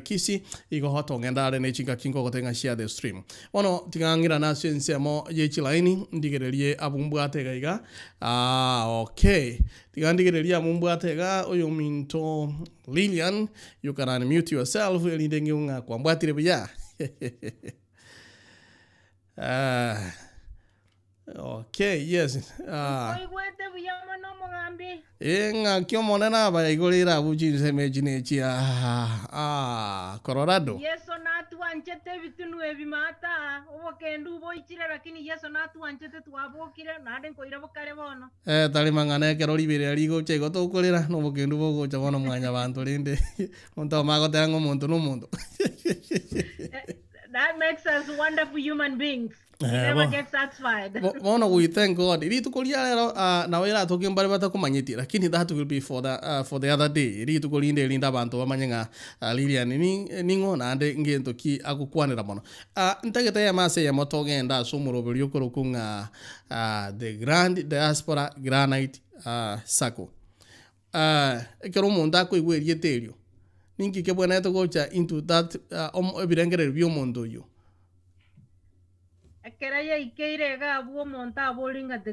kisi iko hoto ngenda ne chinga kinko gotenga share the stream ono tigangira na sense mo yechilaini ndigererie abumbwate gaiga okay tigandigereria abumbwate ga uyu minto Lilian you can unmute yourself elindenge unga kwa mbwatire buya okay, yes. Inga kiomo na ba igolira buji semejine chia Colorado. Yeso na tuanchete vitunu evimata okendu boichire lakini yeso na tuanchete tuabokire na den koira bokare bono. Tali mangane kero libere aligo chego to kolera no bokendu bogo chabono mwanya bantu linde. Monto mago tango monto no mundo. That makes us wonderful human beings. We never get satisfied. Mono, we thank God. Iri tukolia lero na wera talking mbali bata kumanyiti lakini that will be for the other day. Iri tukolinde linda bantu bamanyenga Lilian ningo na ande ngento ki akukwanira mono. Ntageta ya mase ya motogenda sumuro yokurukunga the Grand Diaspora Granite Sacco. Ekero monda ko igwe yeterio. Ninki ke bwana to gocha into that ebirengere review mondo yo. The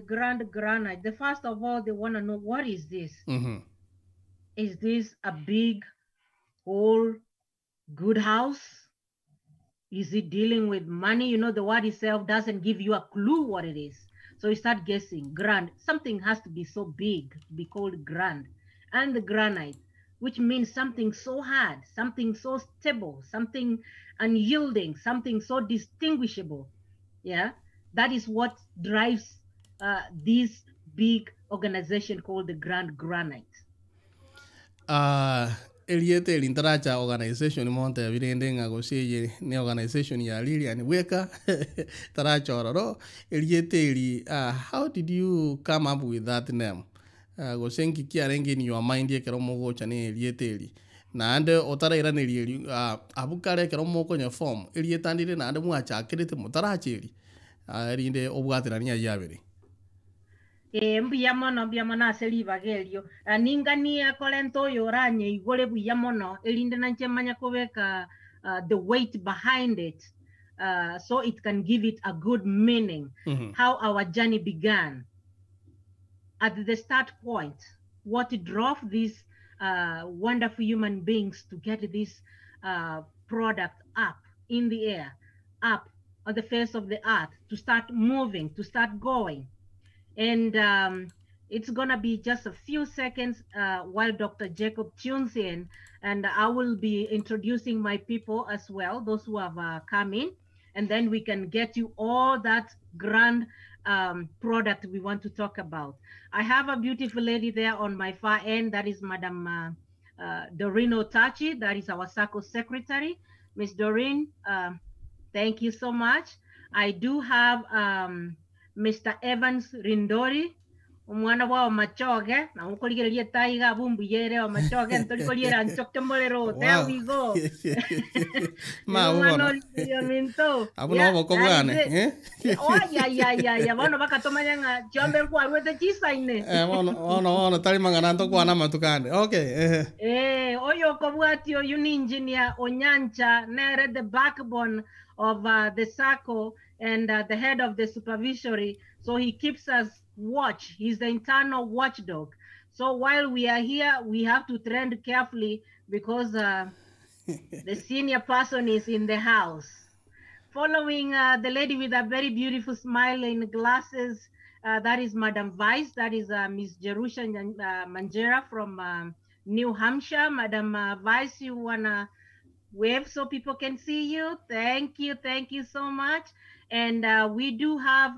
Grand Granite. The first of all, they want to know what is this? Is this a big, whole, good house? Is it dealing with money? You know, the word itself doesn't give you a clue what it is. So you start guessing. Grand. Something has to be so big to be called grand. And the granite, which means something so hard, something so stable, something unyielding, something so distinguishable. Yeah, that is what drives this big organization called the Grand Granite. Eliete lintaracha organization monte virendinga goseye ne organization ya Lilian Weka taracha ororo eliete how did you come up with that name? Gosenki kiarengi ni your mind ye kero mogo chane eliete na ande otara ira ne lieli abukare kero moko nya form elietandire na ande muacha akirete mutaracheri rinde obwatira nya yabere mbiyamona aseli bagelio ningania kolento yoranye igole buyamono elinde nanchemanya kobeka the weight behind it so it can give it a good meaning how our journey began at the start point what drove these wonderful human beings to get this product up in the air, up on the face of the earth, to start moving, to start going. And it's gonna be just a few seconds while Dr. Jacob tunes in, and I will be introducing my people as well, those who have come in, and then we can get you all that grand product we want to talk about. I have a beautiful lady there on my far end. That is Madam Doreen Otachi. That is our Sacco secretary. Miss Doreen, thank you so much. I do have Mr. Evans Rindori. Umwana wa machoge na ukoligeria taiga bumbu yere wa machoge ntolikolira nchokte molero. There we go. Ma uno minto abuna boko bwane oh ya bono bakatoma nyanga chombe kwa rwete chisaine ono tali mangana to kwa na matukane okay oyo kobwati oyu ni engineer Onyancha nere the backbone of the Sacco and the head of the supervisory, so he keeps us watch. He's the internal watchdog. So while we are here, we have to tread carefully because the senior person is in the house. Following the lady with a very beautiful smile in glasses, that is Madam Vice. That is Miss Jerusha Manjera from New Hampshire. Madam Vice, you wanna wave so people can see you? Thank you so much. And we do have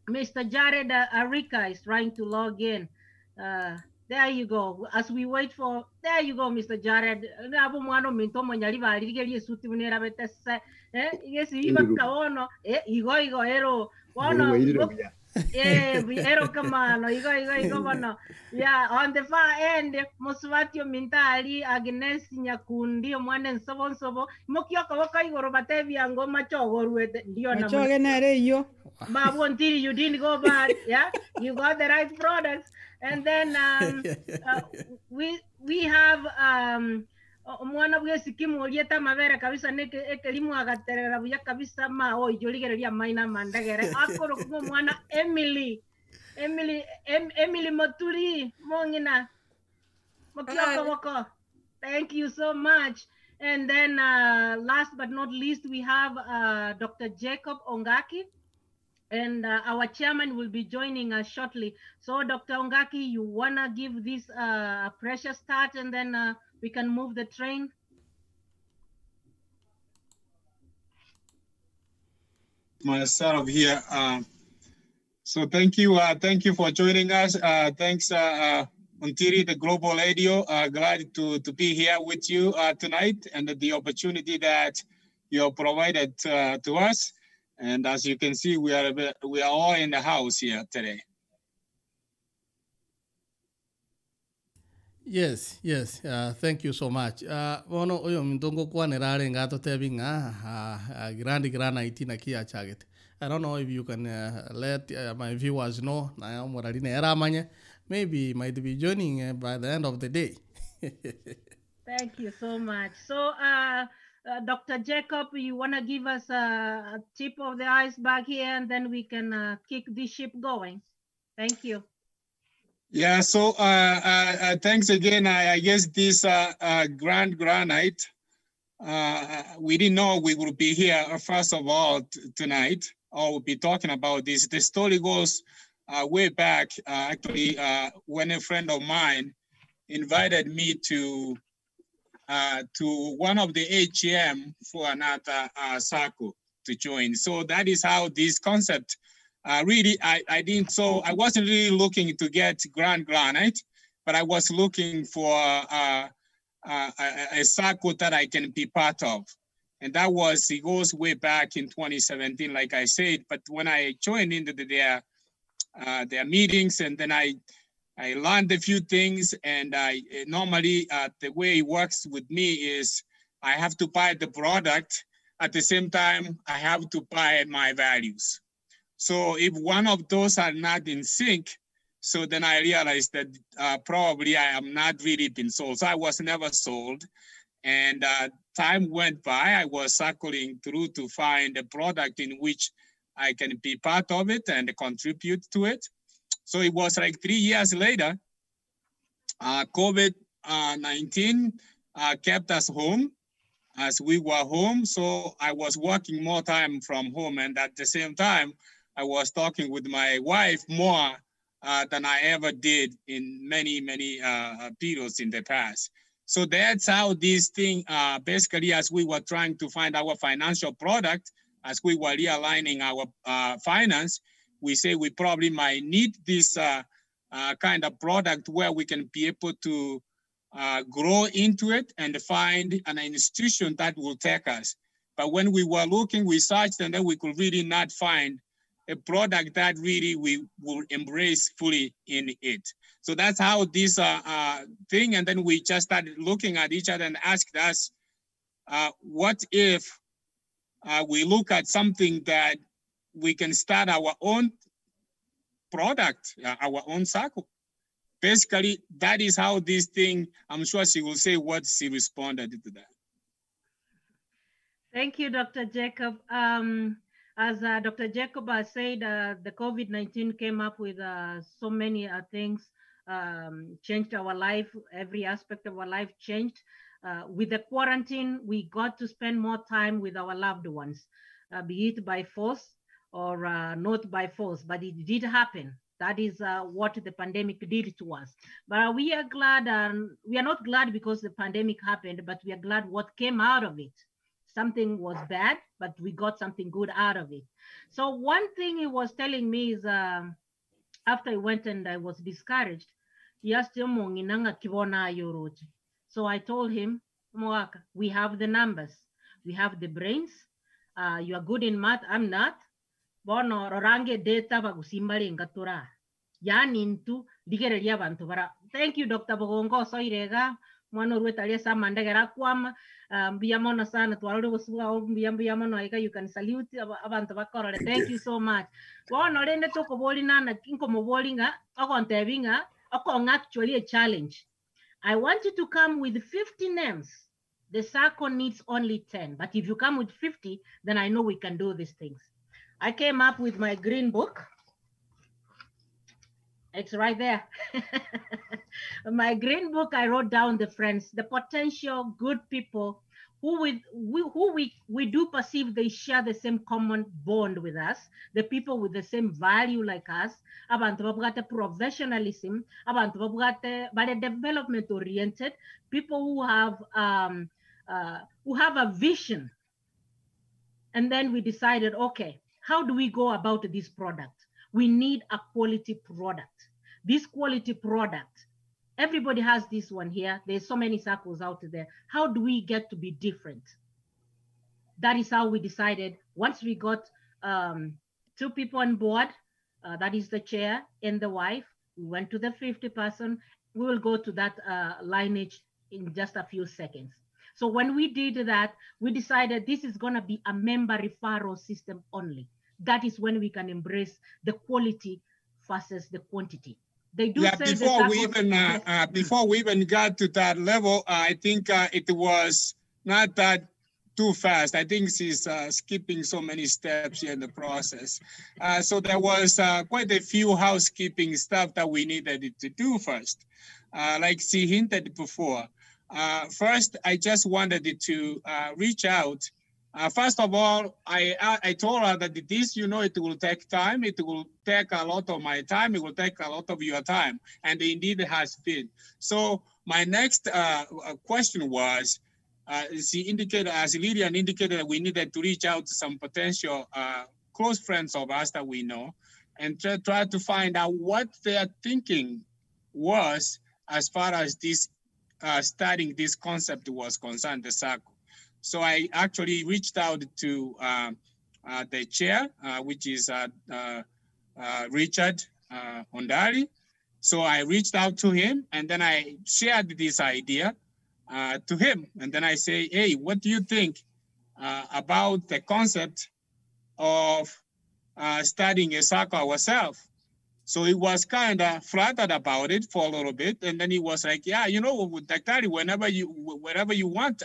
Mr. Jared Arika is trying to log in. There you go. As we wait for, there you go, Mr. Jared. Yes, even kaono. Igo ero. Ero kamano. Igo mano. Yeah, on the far end, Moswatio Mintali, Agnes Nyakundi, Mwane Sobo, Mokioka Waka Batevia and go macho with Diona. But until you didn't go bad, yeah, you got the right products. And then we have Mwana bwesi kimulieta mavere kabisa neke ekelimu agaterera buya kabisa ma o ijoligereria maina mandagere akoro kumo mwana Emily Moturi mongina mokioko woko. Thank you so much. And then last but not least, we have Dr. Jacob Ongaki. And our chairman will be joining us shortly. So, Dr. Ongaki, you want to give this a precious start and then we can move the train? Myself here. So thank you for joining us. Thanks, Untiri, the Global Radio. Glad to be here with you tonight and the opportunity that you have provided to us. And as you can see, we are all in the house here today. Yes. Thank you so much. Ono oyo mtongo kwa nerare ngato tebinga Granite na kia chaget. I don't know if you can let my viewers know. Na morali era manye. Maybe might be joining by the end of the day. Thank you so much. So, Dr. Jacob, you want to give us a tip of the iceberg here, and then we can kick this ship going. Thank you. Yeah, so thanks again. I guess this Granite, we didn't know we would be here, first of all, tonight, or we'll be talking about this. The story goes way back, actually, when a friend of mine invited me to one of the AGM for another Sacco to join. So that is how this concept really, I wasn't really looking to get Granite, but I was looking for a Sacco that I can be part of. And it goes way back in 2017, like I said, but when I joined into their meetings, and then I learned a few things, and normally the way it works with me is I have to buy the product. At the same time, I have to buy my values. So if one of those are not in sync, so then I realized that probably I am not really been sold. So I was never sold. And time went by, I was circling through to find a product in which I can be part of it and contribute to it. So it was like 3 years later, COVID-19 kept us home as we were home. So I was working more time from home. And at the same time, I was talking with my wife more than I ever did in many periods in the past. So that's how this thing, basically, as we were trying to find our financial product, as we were realigning our finance, we say we probably might need this kind of product where we can be able to grow into it and find an institution that will take us. But when we were looking, we searched, and then we could really not find a product that really we will embrace fully in it. So that's how this thing, and then we just started looking at each other and asked us, what if we look at something that we can start our own product, our own Sacco? Basically, that is how this thing, I'm sure she will say what she responded to that. Thank you, Dr. Jacob. As Dr. Jacob has said, the COVID-19 came up with so many things, changed our life. Every aspect of our life changed. With the quarantine, we got to spend more time with our loved ones, be it by force or not by force, but it did happen. That is what the pandemic did to us. But we are glad, we are not glad because the pandemic happened, but we are glad what came out of it. Something was bad, but we got something good out of it. So one thing he was telling me is after I went and I was discouraged, he asked him, so I told him, we have the numbers, we have the brains, you are good in math, I'm not. Bono rorange data bagusimbali ngatura. Yanintu digereria bantu bara. Thank you, Dr. Bogongo. So irega mwana ruetalia sa mandagera kwama mbiyamono sana twalore busuga mbiyamono aika, you can salute abantu bakorore. Thank you so much. Bono rende toko boli nana kinko mobolinga akontebinga akong actually a challenge. I want you to come with 50 names The Sacco needs only 10, but if you come with 50, then I know we can do these things. I came up with my green book. It's right there. My green book, I wrote down the friends, the potential good people who we do perceive they share the same common bond with us, the people with the same value like us, abantu babugate professionalism, abantu babugate bale development oriented, people who have a vision. And then we decided, okay, how do we go about this product? We need a quality product. This quality product, everybody has this one here. There's so many circles out there. How do we get to be different? That is how we decided. Once we got 2 people on board, that is the chair and the wife, we went to the 50 person. We will go to that lineage in just a few seconds. So when we did that, we decided this is going to be a member referral system only. That is when we can embrace the quality versus the quantity. They do say before we even got to that level, I think it was not that too fast. I think she's skipping so many steps here in the process. So there was quite a few housekeeping stuff that we needed to do first. Like she hinted before. First, I just wanted to reach out. First of all, I told her that this, it will take time. It will take a lot of my time. It will take a lot of your time. And indeed it has been. So my next question was, she indicated, as Lillian indicated, that we needed to reach out to some potential close friends of us that we know and try to find out what their thinking was as far as this studying this concept was concerned, the Sacco. So I actually reached out to the chair, which is Richard Ondari. So I reached out to him and then I shared this idea to him. And then I say, hey, what do you think about the concept of studying a Sacco ourselves? So he was kind of flattered about it for a little bit. And then he was like, yeah, Daktari, whenever you want,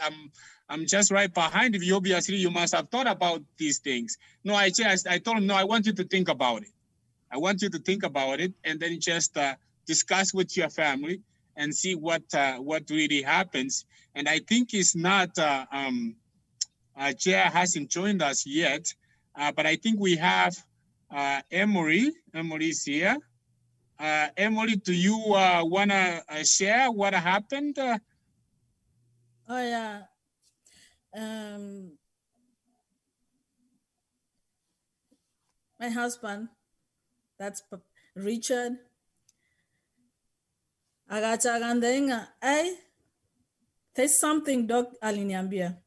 I'm just right behind you. Obviously, you must have thought about these things. No, I told him, no, I want you to think about it. I want you to think about it and then just discuss with your family and see what really happens. And I think it's not, Chair hasn't joined us yet, but I think we have Emory. Emory's here. Emory, do you want to share what happened? Oh, yeah. My husband, that's Richard. Agachagandinga, there's something Doc Aliniambia.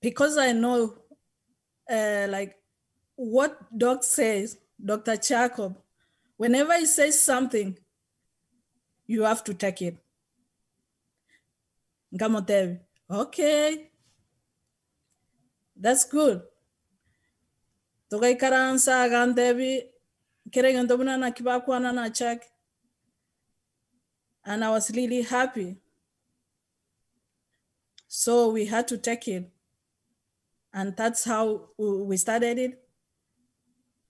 Because I know like what Doc says, Dr. Jacob, whenever he says something, you have to take it. Ngamotevi, okay, that's good. Togai karansa gandevi, keregandobuna na kibakwana na check. And I was really happy. So we had to take it. And that's how we started it.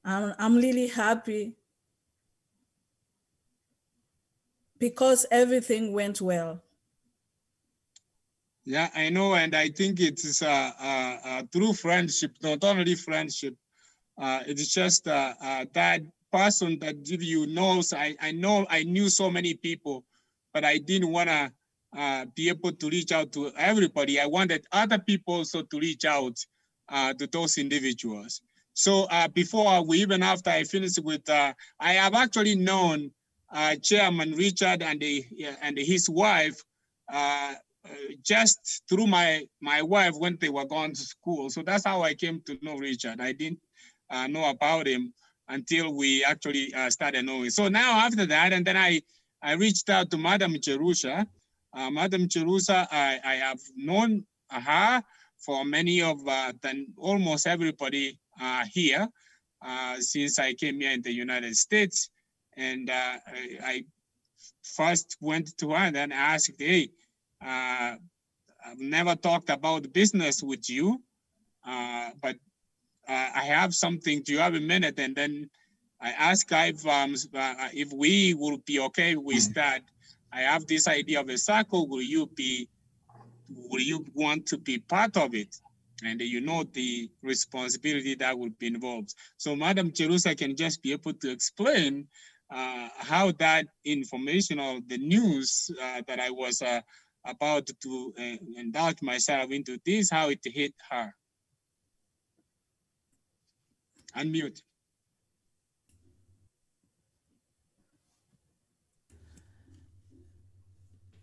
I'm really happy because everything went well. Yeah, I know, and I think it's a true friendship, not only friendship. It's just that person that you knows. I know I knew so many people, but I didn't want to be able to reach out to everybody. I wanted other people also to reach out to those individuals. So before we, even after I finished with, I have actually known Chairman Richard and his wife just through my wife when they were going to school. So that's how I came to know Richard. I didn't know about him until we actually started knowing. So now after that, and then I reached out to Madam Cherusha. Madam Cherusha, I have known her for many of almost everybody here since I came here in the United States. And I first went to her and then asked, hey, I've never talked about business with you, but I have something. Do you have a minute? And then I ask if we will be okay with that. I have this idea of a Sacco. Will you want to be part of it? And you know the responsibility that would be involved. So Madam Cherusa can just be able to explain how that information or the news that I was about to indulge myself into this, how it hit her. Unmute.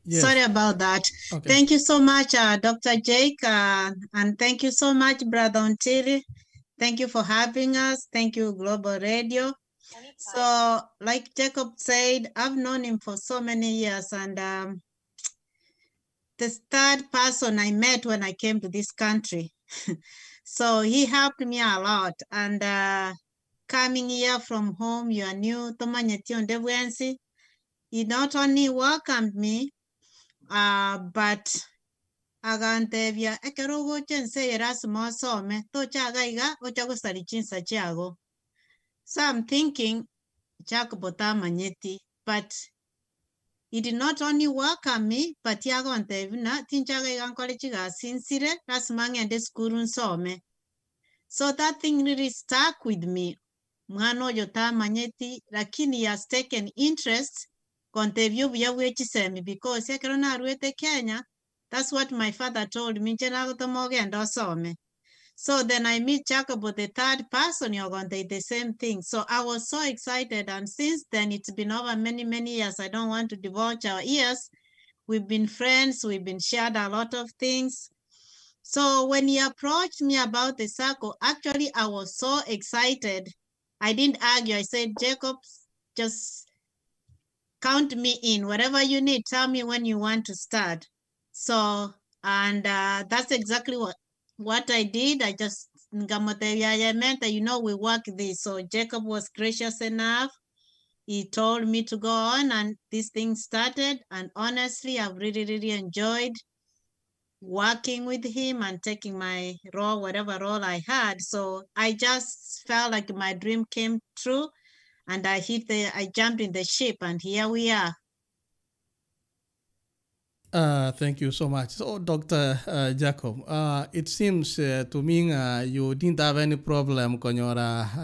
Yes. Sorry about that. Okay. Thank you so much, Dr. Jake, and thank you so much, Brother Ontiri. Thank you for having us. Thank you, Global Radio. Anytime. So, like Jacob said, I've known him for so many years, and the third person I met when I came to this country. So he helped me a lot, and coming here from home, you are new, he not only welcomed me, but agantevia ekerogo chense erasmo some to chagaiga ochago sarichinsa chiago. So I'm thinking chakbota manyeti, but he did not only welcome me, but yago antevina tinchagaiga college sincere rasmang and skurun some. So that thing really stuck with me. Mano yota manyeti lakini he has taken interest kontevio vya wechisemi because ekerona ruete Kenya. That's what my father told me. So then I meet Jacobo, the third person, you're going to do the same thing. So I was so excited. And since then, it's been over many, many years. I don't want to divulge our years. We've been friends. We've been shared a lot of things. So when he approached me about the Sacco, actually, I was so excited. I didn't argue. I said, Jacob, just count me in. Whatever you need, tell me when you want to start. So, and that's exactly what I did. I just, you know, we work this. So Jacob was gracious enough. He told me to go on and this thing started. And honestly, I've really, really enjoyed working with him and taking my role, whatever role I had. So I just felt like my dream came true and I jumped in the ship and here we are. Thank you so much. So, Dr. Jacob, it seems to me you didn't have any problem with your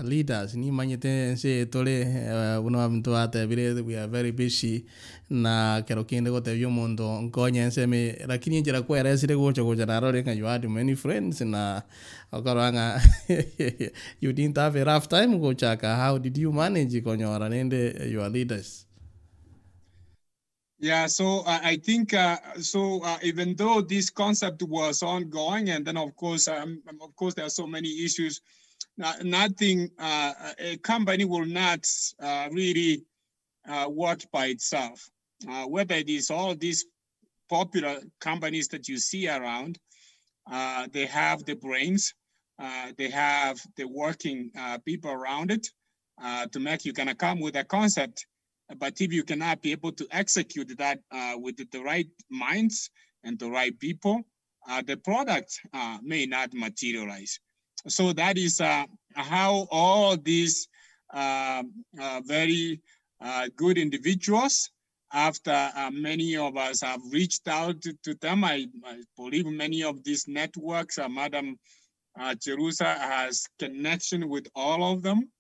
leaders. Ni manyete se tole uno mtuate vile we are very busy na kero kinde kote yumondo ngonya nseme lakini njira kwa resire gocha gocha narore kan you had many friends na okaranga you didn't have a rough time gochaka. How did you manage konyo rende your leaders? Yeah, so I think even though this concept was ongoing, and then of course there are so many issues. Nothing. A company will not really work by itself. Whether it is all these popular companies that you see around, they have the brains, they have the working people around it to make you kind of come with a concept. But if you cannot be able to execute that with the right minds and the right people, the product may not materialize. So that is how all these very good individuals, after many of us have reached out to them, I believe many of these networks, Madam Cherusa has connection with all of them.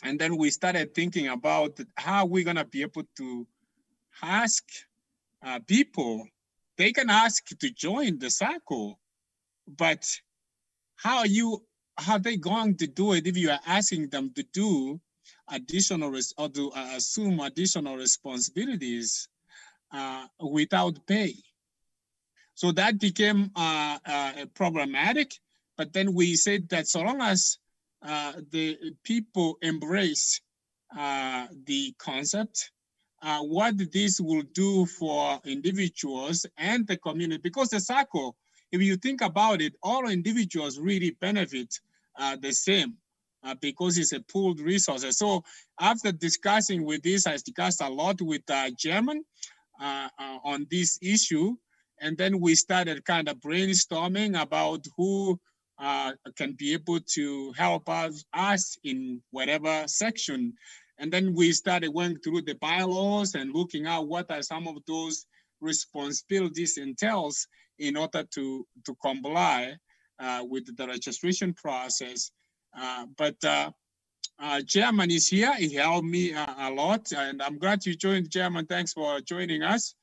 And then we started thinking about how we're going to be able to ask people. They can ask to join the Sacco, but how are they going to do it if you are asking them to do additional or to assume additional responsibilities without pay? So that became problematic. But then we said that so long as the people embrace the concept, what this will do for individuals and the community, because the Sacco, if you think about it, all individuals really benefit the same because it's a pooled resource. So after discussing with this, I discussed a lot with German. on this issue. And then we started kind of brainstorming about who can be able to help us in whatever section. And then we started going through the bylaws and looking at what are some of those responsibilities entails in order to comply with the registration process. Chairman is here. He helped me a lot, and I'm glad you joined, Chairman. Thanks for joining us.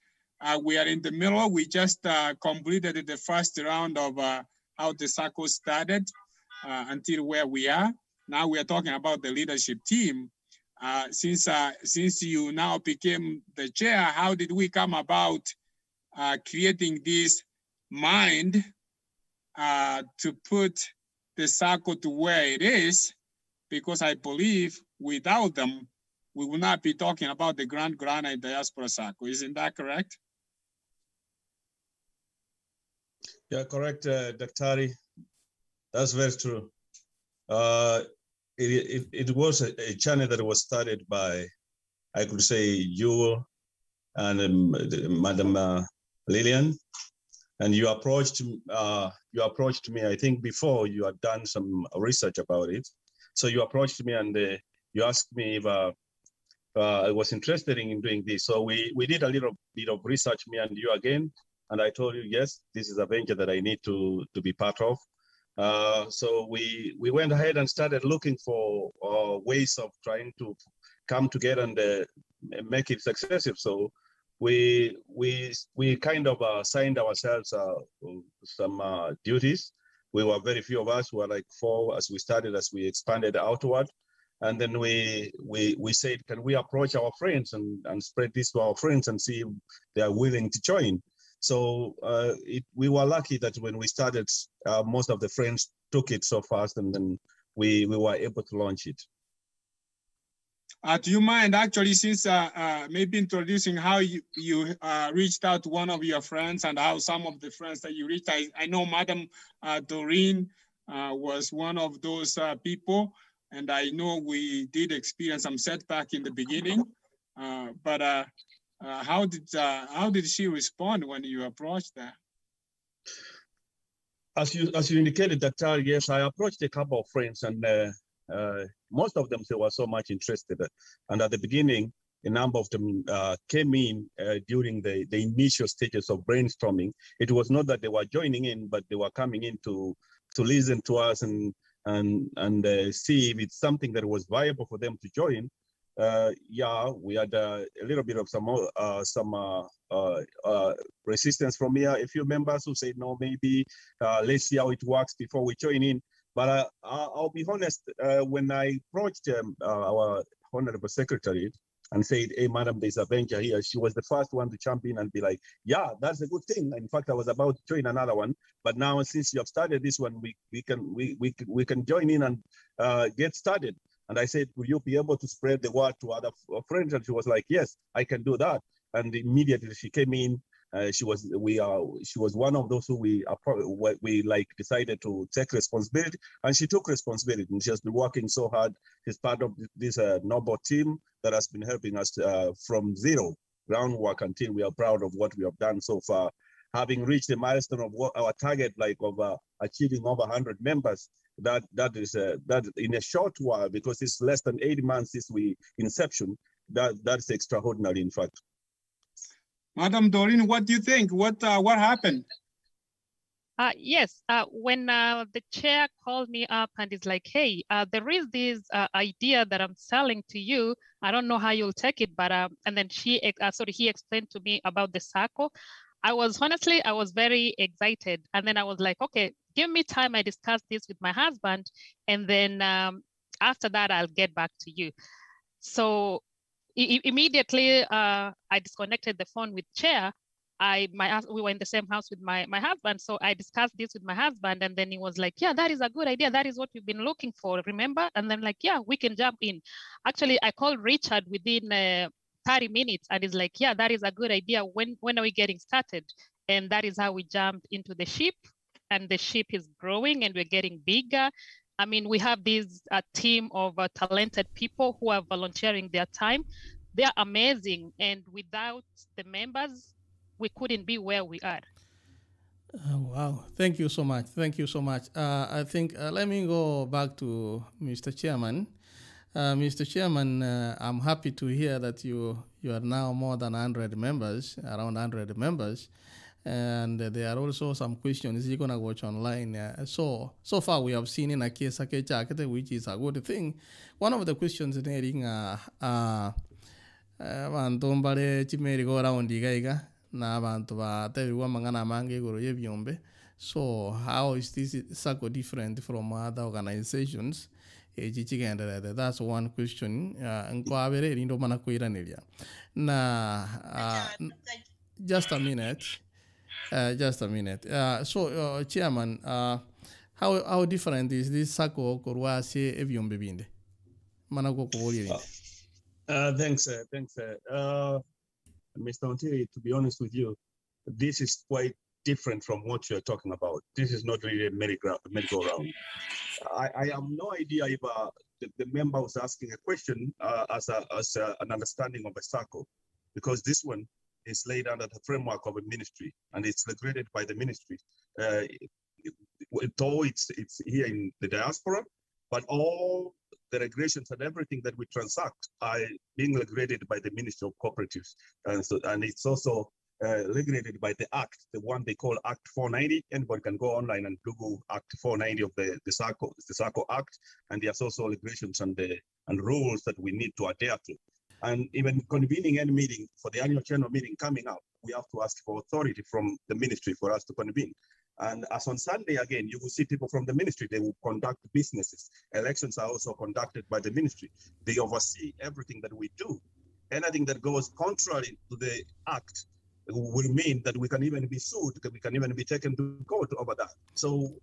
We are in the middle. We just completed the first round of how the Sacco started until where we are. Now we are talking about the leadership team. Since you now became the chair, how did we come about creating this mind to put the Sacco to where it is? Because I believe without them, we will not be talking about the Granite Diaspora Sacco. Isn't that correct? Yeah, correct, Dr. That's very true. It was a channel that was started by, I could say, you and Madam Lillian, and you approached me. I think before you had done some research about it. So you approached me and you asked me if I was interested in doing this. So we did a little bit of research, me and you again, and I told you, yes, this is a venture that I need to be part of. So we went ahead and started looking for ways of trying to come together and make it successful. So we kind of assigned ourselves some duties. We were very few of us. We were like 4 as we started, as we expanded outward. And then we said, can we approach our friends and spread this to our friends and see if they are willing to join? So we were lucky that when we started, most of the friends took it so fast, and then we were able to launch it. Do you mind actually, since maybe introducing how you reached out to one of your friends and how some of the friends that you reached? I know Madam Doreen was one of those people, and I know we did experience some setback in the beginning, but how did she respond when you approached her? As you indicated, Dr. Yes, I approached a couple of friends, and most of them they were so much interested. And at the beginning, a number of them came in during the initial stages of brainstorming. It was not that they were joining in, but they were coming in to listen to us and see if it's something that was viable for them to join. Yeah, we had a little bit of some resistance from here. A few members who said, no, maybe let's see how it works before we join in. But I'll be honest, when I approached our Honorable Secretary and said, hey, madam, there's a venture here, she was the first one to jump in and be like, yeah, that's a good thing. In fact, I was about to join another one, but now since you have started this one, we can join in and get started. And I said, will you be able to spread the word to other friends? And she was like, yes, I can do that. And immediately she came in. She was one of those who we decided to take responsibility, and she took responsibility. And she has been working so hard. She's part of this noble team that has been helping us from zero groundwork until we are proud of what we have done so far. Having reached the milestone of what our target, of achieving over 100 members. That is in a short while, because it's less than 80 months since inception. That's extraordinary, in fact. Madam Doreen, what do you think? What happened? Yes, when the chair called me up and is like, hey, there is this idea that I'm selling to you. I don't know how you'll take it, but and then he explained to me about the Sacco. I was very excited. And then I was like, okay, give me time. I discussed this with my husband. And then after that, I'll get back to you. So immediately I disconnected the phone with chair. We were in the same house with my husband. So I discussed this with my husband, and then he was like, yeah, that is a good idea. That is what you've been looking for, remember? And then like, yeah, we can jump in. Actually, I called Richard within 30 minutes and he's like, yeah, that is a good idea. When are we getting started? And that is how we jumped into the ship, and the ship is growing and we're getting bigger. I mean, we have this team of talented people who are volunteering their time. they're amazing. And without the members, we couldn't be where we are. Wow. Thank you so much. Thank you so much. I think let me go back to Mr. Chairman. Mr. Chairman, I'm happy to hear that you are now more than 100 members, around 100 members. And there are also some questions you're going to watch online. So far we have seen in a case, which is a good thing. One of the questions needing vantombare chimeri go around igaiga na abantu baterirwa mangana mange iguru yebyombe. So how is this Sacco different from other organizations? That's one question. Nkwabere rindo mana kuiraniria. Na just a minute. So, Chairman, how different is this Sacco korwa se ebyombe binde? Mana go kubolire. Thanks, Mr. Ontiri, to be honest with you, this is quite different from what you're talking about. This is not really a merry-go-round. I have no idea if the member was asking a question as an understanding of a Sacco, because this one is laid under the framework of a ministry and it's regulated by the ministry. Though it's here in the diaspora, but all the regulations and everything that we transact are being regulated by the Ministry of Cooperatives. And it's also regulated by the Act, the one they call Act 490. Anybody can go online and Google Act 490 of the Sacco Act. And there's also regulations and rules that we need to adhere to. And even convening any meeting for the annual general meeting coming up, we have to ask for authority from the ministry for us to convene. And as on Sunday, again, you will see people from the ministry, they will conduct businesses. Elections are also conducted by the ministry. They oversee everything that we do. Anything that goes contrary to the act will mean that we can even be sued, we can even be taken to court over that. So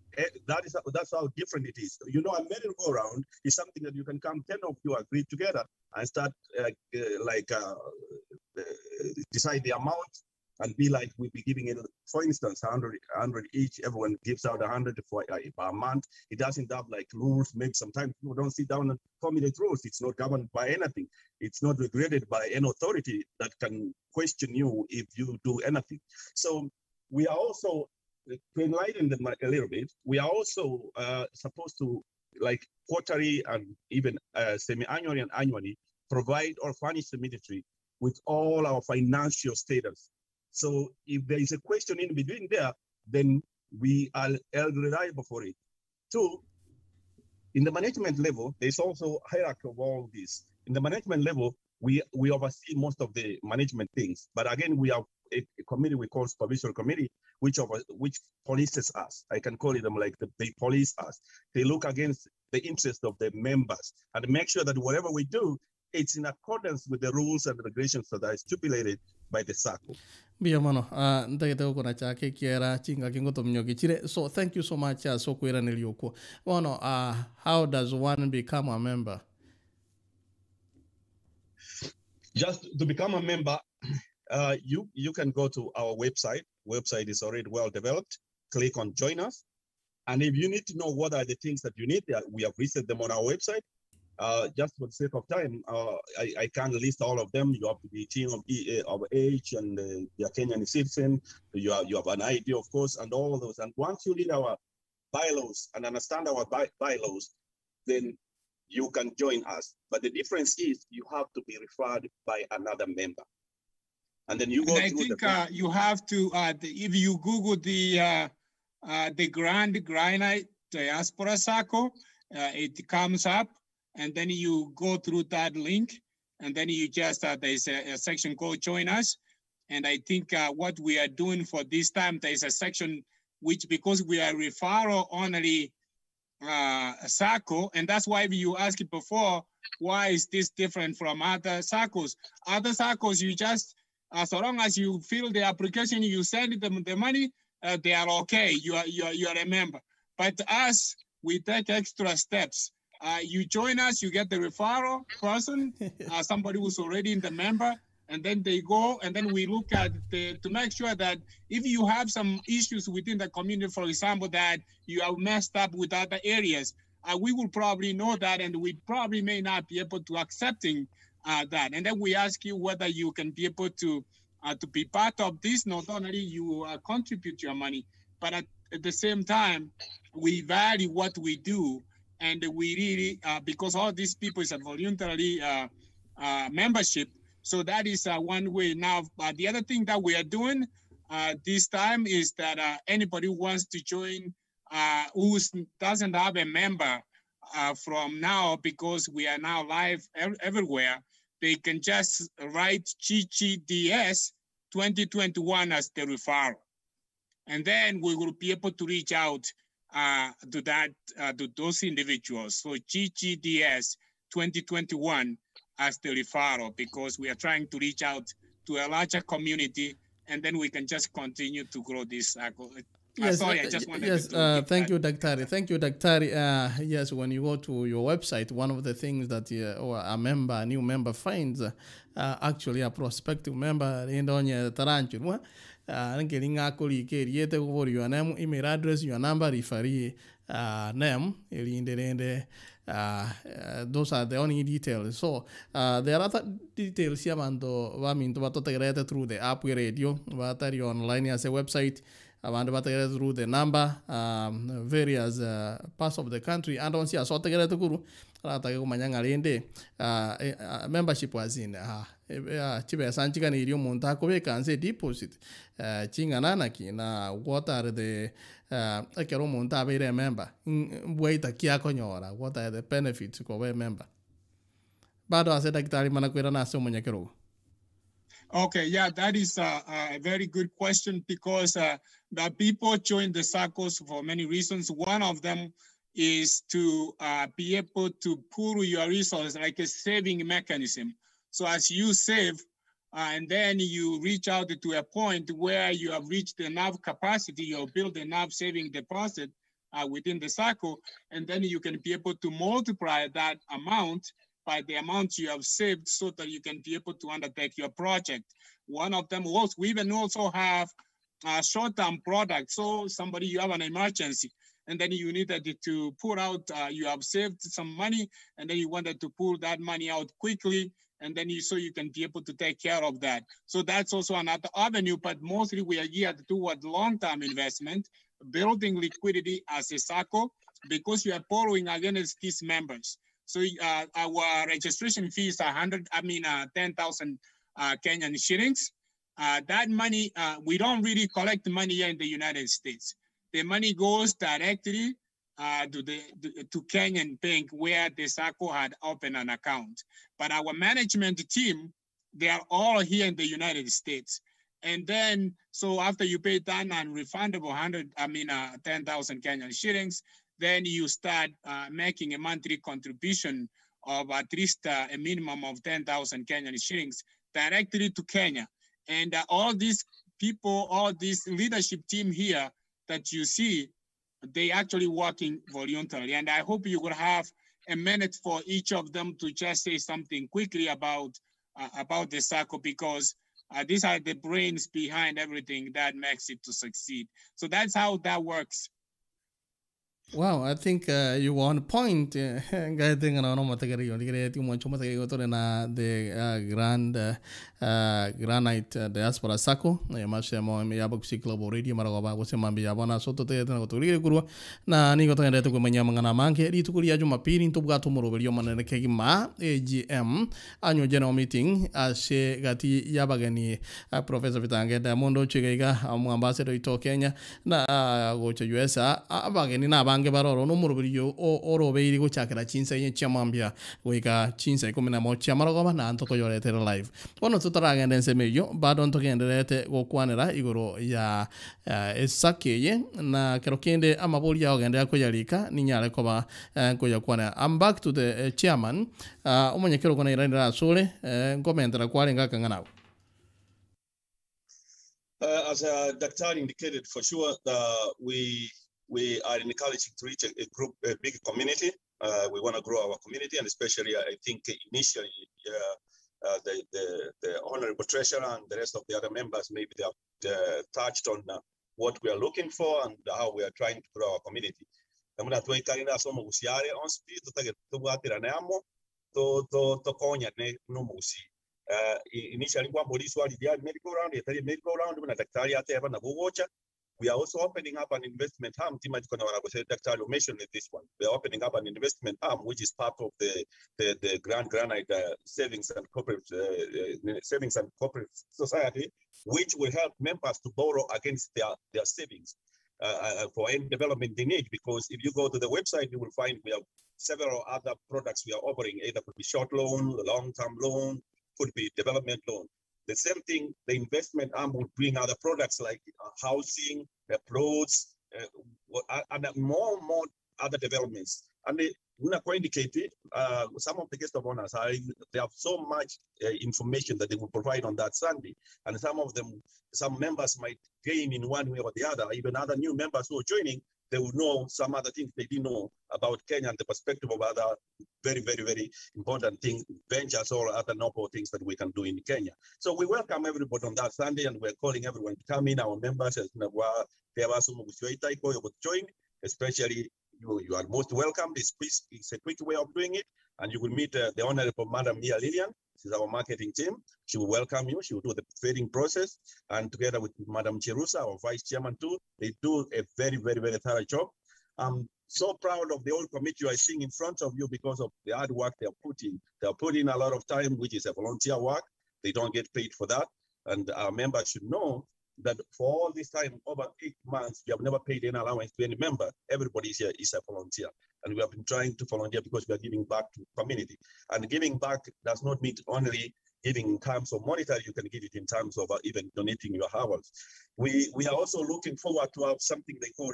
that's how different it is. You know, a merry-go-round is something that you can come 10 of you agree together and start decide the amount and be like we'll be giving it, for instance, 100 each. Everyone gives out 100 for a month. It doesn't have like rules. Maybe sometimes people don't sit down and formulate rules. It's not governed by anything. It's not regulated by any authority that can question you if you do anything. So we are also, to enlighten them a little bit, we are also supposed to, like quarterly and even semi-annually and annually, provide or furnish the ministry with all our financial status. So if there is a question in between there, then we are held reliable for it. Two, in the management level, there's also a hierarchy of all this. In the management level, we oversee most of the management things. But again, we have a committee we call supervisory committee, which polices us. I can call it them like they police us. They look against the interest of the members and make sure that whatever we do, it's in accordance with the rules and regulations that are stipulated by the Sacco. So thank you so much. How does one become a member? Just to become a member, you can go to our website. Website is already well developed. Click on join us. And if you need to know what are the things that you need, we have listed them on our website. Just for the sake of time, I can't list all of them. You have to be teen of age and you're Kenyan citizen. You have an ID, of course, and all of those. And once you read our bylaws and understand our bylaws, then you can join us. But the difference is you have to be referred by another member. And then you go I think you have to, if you Google the Granite Diaspora Sacco, it comes up. And then you go through that link, and then you just, there's a section called Join Us. And I think what we are doing for this time, there's a section which, because we are referral only Sacco, and that's why you asked it before, why is this different from other Saccos? Other Saccos, you just, so long as you fill the application, you send them the money, they are okay, you are a member. But us, we take extra steps. You join us, you get the referral person, somebody who's already in the member, and then they go, and then we look at to make sure that if you have some issues within the community, for example, that you have messed up with other areas, we will probably know that, and we probably may not be able to accepting that. And then we ask you whether you can be able to be part of this. Not only you contribute your money, but at the same time, we value what we do. And we really, because all these people is a voluntary membership. So that is one way. Now, the other thing that we are doing this time is that anybody who wants to join who doesn't have a member from now, because we are now live everywhere, they can just write GGDS 2021 as the referral. And then we will be able to reach out to those individuals. So GGDS 2021 as the referral, because we are trying to reach out to a larger community, and then we can just continue to grow this. Yes, sorry, I just wanted yes. to Thank you, Daktari. Thank you, Daktari. Yes, when you go to your website, one of the things that a new member finds, actually a prospective member in Donya Taranchu, getting a colleague, your name, email address, your number, referee name, those are the only details. So there are other details here, through the app radio, online as a website. Through the number, various parts of the country, and on here, so membership was in Chiba Sanchigan Idiom Montaco can say deposit Chingananaki na what are the Akero Montabe member wait a Kia Conora, what are the benefits of a member? But I said Daktari Manakwera so many. Okay, yeah, that is a very good question, because the people join the Saccos for many reasons. One of them is to be able to pool your resources, like a saving mechanism. So as you save, and then you reach out to a point where you have reached enough capacity, you'll build enough saving deposit within the Sacco, and then you can be able to multiply that amount by the amount you have saved, so that you can be able to undertake your project. One of them was, we even also have short-term products. So somebody, you have an emergency, and then you needed to pull out, you have saved some money, and then you wanted to pull that money out quickly, and then so you can be able to take care of that. So that's also another avenue, but mostly we are geared toward long-term investment, building liquidity as a Sacco, because you are borrowing against these members. So our registration fees are 10,000 Kenyan shillings. That money, we don't really collect money here in the United States. The money goes directly to Kenyan bank where the Sacco had opened an account. But our management team, they are all here in the United States. And then, so after you pay that non-refundable 10,000 Kenyan shillings, then you start making a monthly contribution of at least a minimum of 10,000 Kenyan shillings directly to Kenya. And all these people, all this leadership team here that you see, they actually working voluntarily. And I hope you will have a minute for each of them to just say something quickly about the Sacco, because these are the brains behind everything that makes it to succeed. So that's how that works. Wow, I think you were on point. Guy the Granite Diaspora Sacco. Masemo yabakusi Global Radio maragoba kusemambi yabona soto te na kutulie guru na ni goto ndete kumenya mangana manke ri tukulia Jumapili ntubugato murobelio manene kegima AGM annual general meeting ashe gati yabagani Professor Vitangenda Mondo Chigaiga ambassador ito Kenya na gocha US abagani na bange baroro no murobelio orobeiri gochakira chinsa yenye chamambia goika chinsa 11 chamaragoba na antoko yorete live ono tutaragenda nsemeyo bado ntogenderete gokwanira igoro ya esakeye na kerokende amabuli ya ogenda yakoyalika ninyale koba koyakwana. I'm back to the chairman umonyekero kona irandira asole ngomentera kwalenga kanganawo. As Dr. indicated, for sure, we are encouraging to reach a big community. We want to grow our community, and especially, I think, initially, the Honorable Treasurer and the rest of the other members, maybe they have touched on what we are looking for and how we are trying to grow our community. to konya ne no musi initially kwa polisi wali dia medical round ya medical round na daktari ate hapa na bugocha. We are also opening up an investment arm. Dr. mentioned this one. We are opening up an investment arm, which is part of the Granite Savings and Corporate Society, which will help members to borrow against their savings for any development they need. Because if you go to the website, you will find we have several other products we are offering. Either could be short loan, long-term loan, could be development loan. The same thing, the investment arm will bring other products like housing, plots, and more other developments. And they indicated some of the guest of honors, they have so much information that they will provide on that Sunday. And some members might gain in one way or the other. Even other new members who are joining, they will know some other things they didn't know about Kenya and the perspective of other very, very, very important things, ventures or other novel things that we can do in Kenya. So we welcome everybody on that Sunday, and we're calling everyone to come in. Our members, join, especially you are most welcome. It's a quick way of doing it, and you will meet the Honorable Madam Mia Lillian. She's our marketing team. She will welcome you. She will do the trading process, and together with Madam Cherusa, our vice chairman too, they do a very, very, very thorough job. I'm so proud of the whole committee you are seeing in front of you because of the hard work they are putting. They are putting a lot of time, which is a volunteer work. They don't get paid for that, and our members should know that for all this time, over 8 months, we have never paid any allowance to any member. Everybody here is a volunteer. And we have been trying to volunteer because we are giving back to the community. And giving back does not mean only giving in terms of monetary, you can give it in terms of even donating your hours. We are also looking forward to have something they call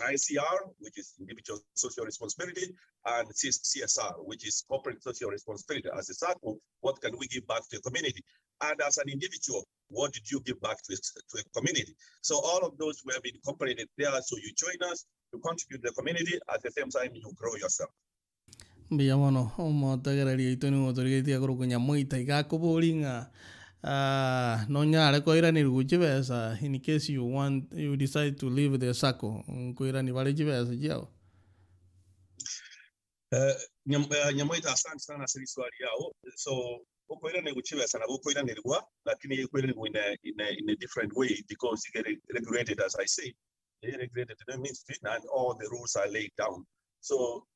ICR, which is individual social responsibility, and CSR, which is corporate social responsibility. As a Sacco, what can we give back to the community? And as an individual, what did you give back to a community? So all of those will be incorporated there. So you join us to contribute to the community. At the same time, you grow yourself. Biamono, tagararia itoni motorigetia kurukunya muita igakuburinga. No nyare koira ni ruchivesa in case you decide to leave the Sacco. Koira ni vale chivesa jao. Nyamuita asante sana siri swali yao. So koira ni kuchivesa na koira ni rwa, lakini koira ni in a different way because you get regulated, as I say. They regulated the ministry and all the rules are laid down. So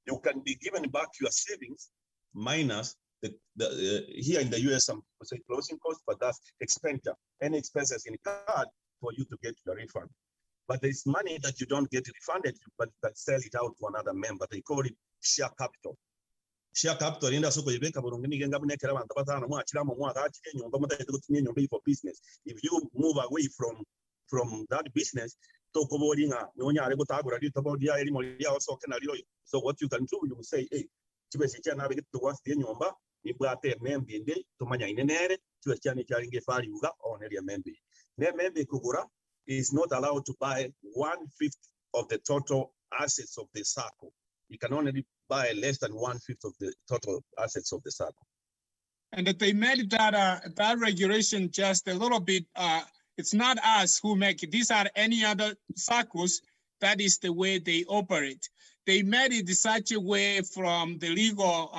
you can be given back your savings minus here in the US, some people say closing costs, but that's expenditure. Any expenses in card for you to get your refund. But there's money that you don't get refunded, but you can sell it out to another member. They call it share capital. Share capital in for business. If you move away from that business, so what you can do, you will say, hey, is not allowed to buy 1/5 of the total assets of the Sacco. You can only buy less than 1/5 of the total assets of the Sacco. And that they made that regulation just a little bit. It's not us who make it. These are any other Saccos. That is the way they operate. They made it such a way from the legal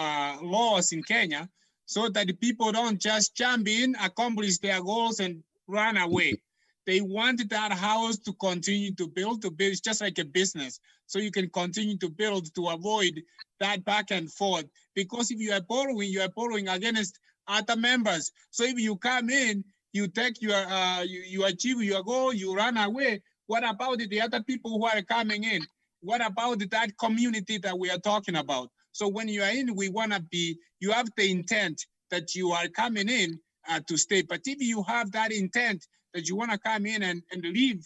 laws in Kenya so that the people don't just jump in, accomplish their goals, and run away. They wanted that house to continue to build. It's just like a business. So you can continue to build to avoid that back and forth. Because if you are borrowing against other members. So if you come in, you take your, you achieve your goal, you run away. What about the other people who are coming in? What about that community that we are talking about? So when you are in, we want to be, you have the intent that you are coming in to stay. But if you have that intent that you want to come in and leave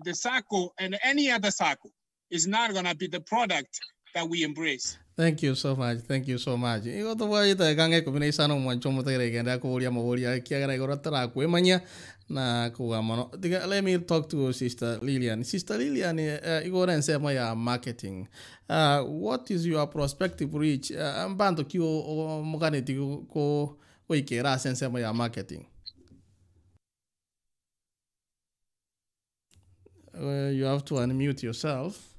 the Sacco and any other Sacco, is not going to be the product that we embrace. Thank you so much. Thank you so much. Iko to wa ita kange combination mo chomo tere kenda ko ulia mo ulia kia gara gora tara ko emanya na ko amano. Let me talk to Sister Lillian. Sister Lillian, iko ren se ya marketing. What is your prospective reach? Ambando kio mogane tiko ko ikera sense ya marketing. You have to unmute yourself.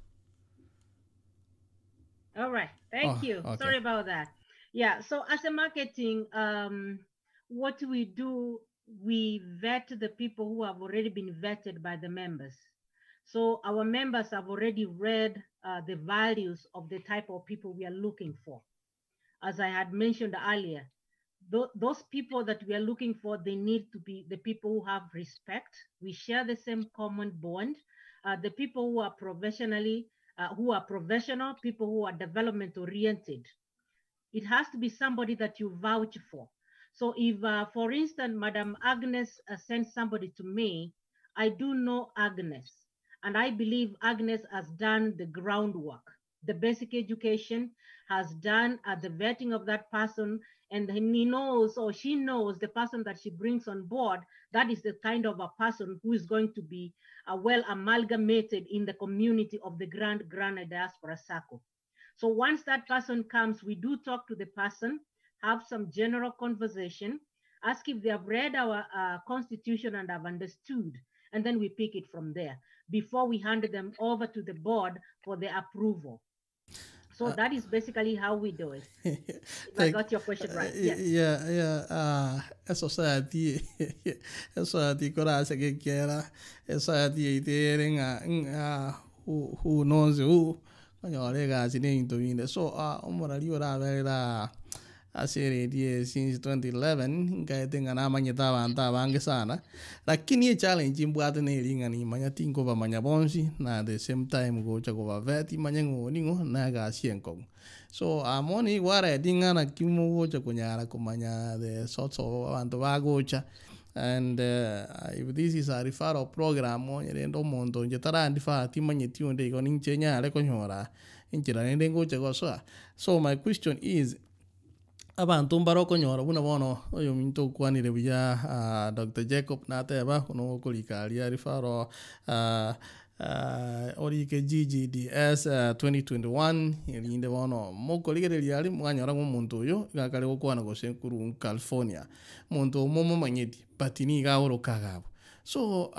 All right. Thank you. Okay. Sorry about that. Yeah, so as a marketing, what we do, we vet the people who have already been vetted by the members. So our members have already read the values of the type of people we are looking for. As I had mentioned earlier, those people that we are looking for, they need to be the people who have respect. We share the same common bond. The people who are professional, people who are development oriented. It has to be somebody that you vouch for. So if, for instance, Madam Agnes sends somebody to me, I do know Agnes, and I believe Agnes has done the groundwork, the basic education, has done the vetting of that person, and he knows or she knows the person that she brings on board, that is the kind of a person who is going to be well amalgamated in the community of the Granite Diaspora Sacco. So once that person comes, we do talk to the person, have some general conversation, ask if they have read our constitution and have understood, and then we pick it from there before we hand them over to the board for the approval. So that is basically how we do it. If I got your question right. Yes. Yeah. Society, society, society, who knows who. So, since 2011 kaiting anamanya tawan sana, lakini challenge mbwate ne linga ni manya tingo ba manya bonsi na the same time go chako ba veti manya ngo na ga sienko. So amoni ware dinga na kimo go chako nyara kumanya the sorts of anto bagocha. And if this is a referral program, nyerendo mondo jetara ndifa timanye tionde ko ninche nyale ko nyora inchira ndengo chako so my question is abantu mbaroko nyora buna bono oyo minto kwanire buya Dr. Jacob nateba kuno kulikalia rifaro orike GGDS 2021 irinde bono mokoligere liali mwanyora muntu yo gakale kokwana go senkuru California muntu momo manyeti patini gaoro kagabo so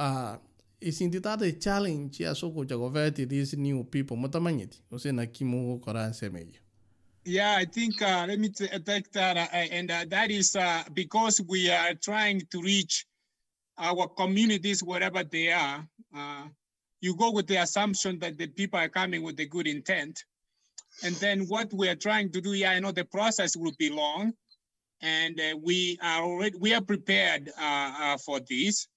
isn't that a challenge ya soko jagoveti these new people motamanyeti osena kimu koranse meyo. Yeah, I think let me take that, and that is because we are trying to reach our communities wherever they are. You go with the assumption that the people are coming with a good intent, and then what we are trying to do, yeah, I know the process will be long, and we are prepared for this.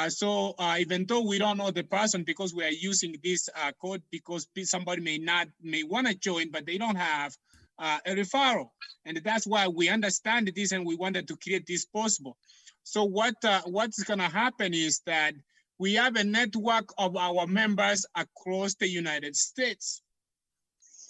So even though we don't know the person because we are using this code because somebody may want to join, but they don't have a referral. And that's why we understand this and we wanted to create this possible. So what's going to happen is that we have a network of our members across the United States.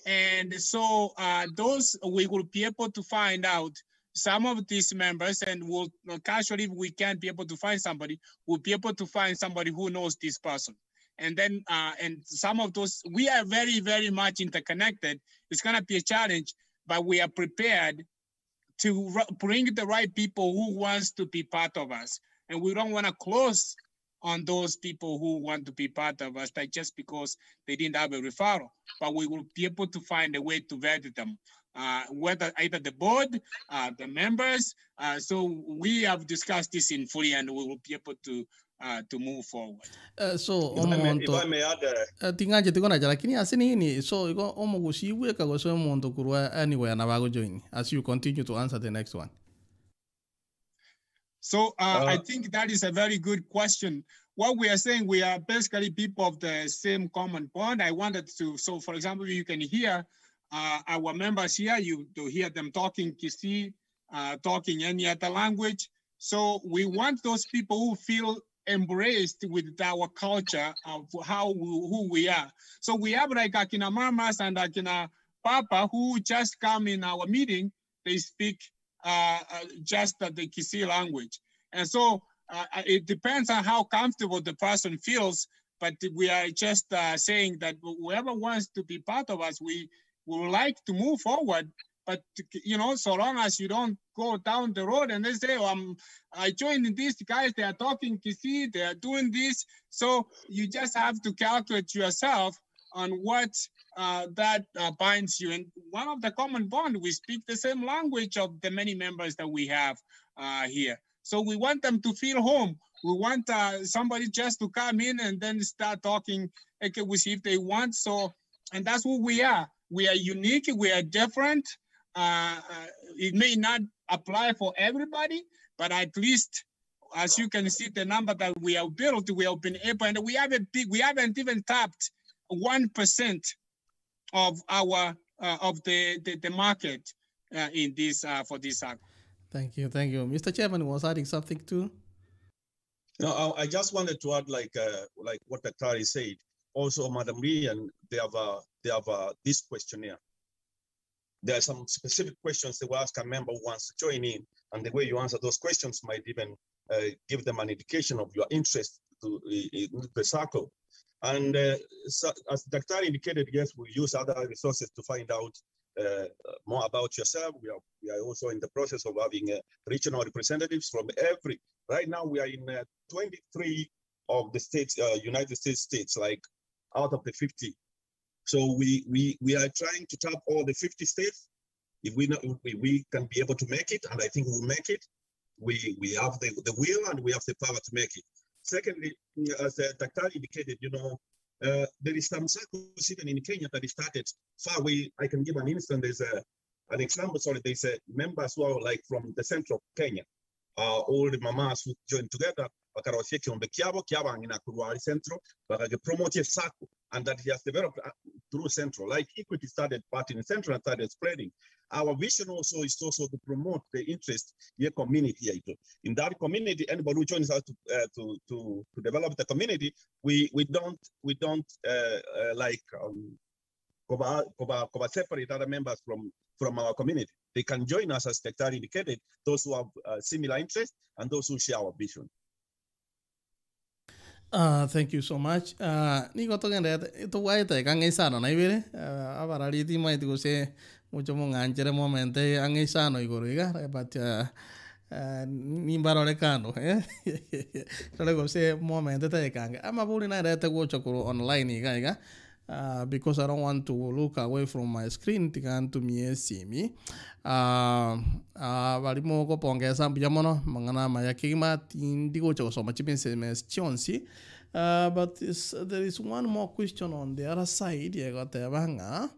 And so those we will be able to find out some of these members, and we'll casually, if we can't be able to find somebody, we'll be able to find somebody who knows this person. And then, and some of those, we are very, very much interconnected. It's gonna be a challenge, but we are prepared to bring the right people who wants to be part of us. And we don't wanna close on those people who want to be part of us, like just because they didn't have a referral, but we will be able to find a way to vet them. Whether either the board, the members. So we have discussed this in fully, and we will be able to move forward. So if I may add, tingaje tikona lakini asini so iko omogusiwe ka go so mondo kurwa anywhere na bago join as you continue to answer the next one. So I think that is a very good question. What we are saying, we are basically people of the same common bond. I wanted to, so for example, you can hear our members here, you to hear them talking Kisii, talking any other language. So we want those people who feel embraced with our culture of who we are. So we have like Akina Mamas and Akina Papa who just come in our meeting, they speak just the Kisii language. And so it depends on how comfortable the person feels, but we are just saying that whoever wants to be part of us, we would like to move forward, but you know, so long as you don't go down the road and they say, oh, I joined these guys, they are talking Kisii, they are doing this. So you just have to calculate yourself on what that binds you. And one of the common bond, we speak the same language of the many members that we have here. So we want them to feel home. We want somebody just to come in and then start talking if they want. So, and that's who we are. We are unique. We are different. It may not apply for everybody, but at least, as you can see, the number that we have built, we have been able, and we haven't even tapped 1% of our of the market in this for this Sacco. Thank you. Mr. Chairman was adding something too. No, I just wanted to add, like what Dr. said. Also, Madam Rian, they have this questionnaire. There are some specific questions they will ask a member who wants to join in, and the way you answer those questions might even give them an indication of your interest to the Sacco. And so, as Dr. indicated, yes, we use other resources to find out more about yourself. We are also in the process of having regional representatives from every. Right now, we are in 23 of the states, United States, like out of the 50. So we are trying to tap all the 50 states. If we can be able to make it, and I think we'll make it. We have the will and we have the power to make it. Secondly, as Dr. indicated, there is some Saccos even in Kenya that started far away. I can give an instance. There's an example. Sorry, there's members who are like from the central Kenya. All the mamas who join together, central, promote Sacco, and that he has developed through central. Like Equity started parting in central and started spreading. Our vision also is to promote the interest in the community. In that community, anybody who joins us to develop the community, we don't separate other members from our community. They can join us, as Dr. indicated, those who have similar interests and those who share our vision. Thank you so much. Niko togenda ito waita kangaisano na ibere abarali ti mai to se mucho monganjere momente angaisano igoriga but nimbaro lekano tole go se momente ta kanga amabuli na rete go chokoro online iga because I don't want to look away from my screen tikantu mie simi balimo ko pongesa mbiamono mangana mayakima tindigo cho so much business chonsi but there is one more question on the other side yego tebanga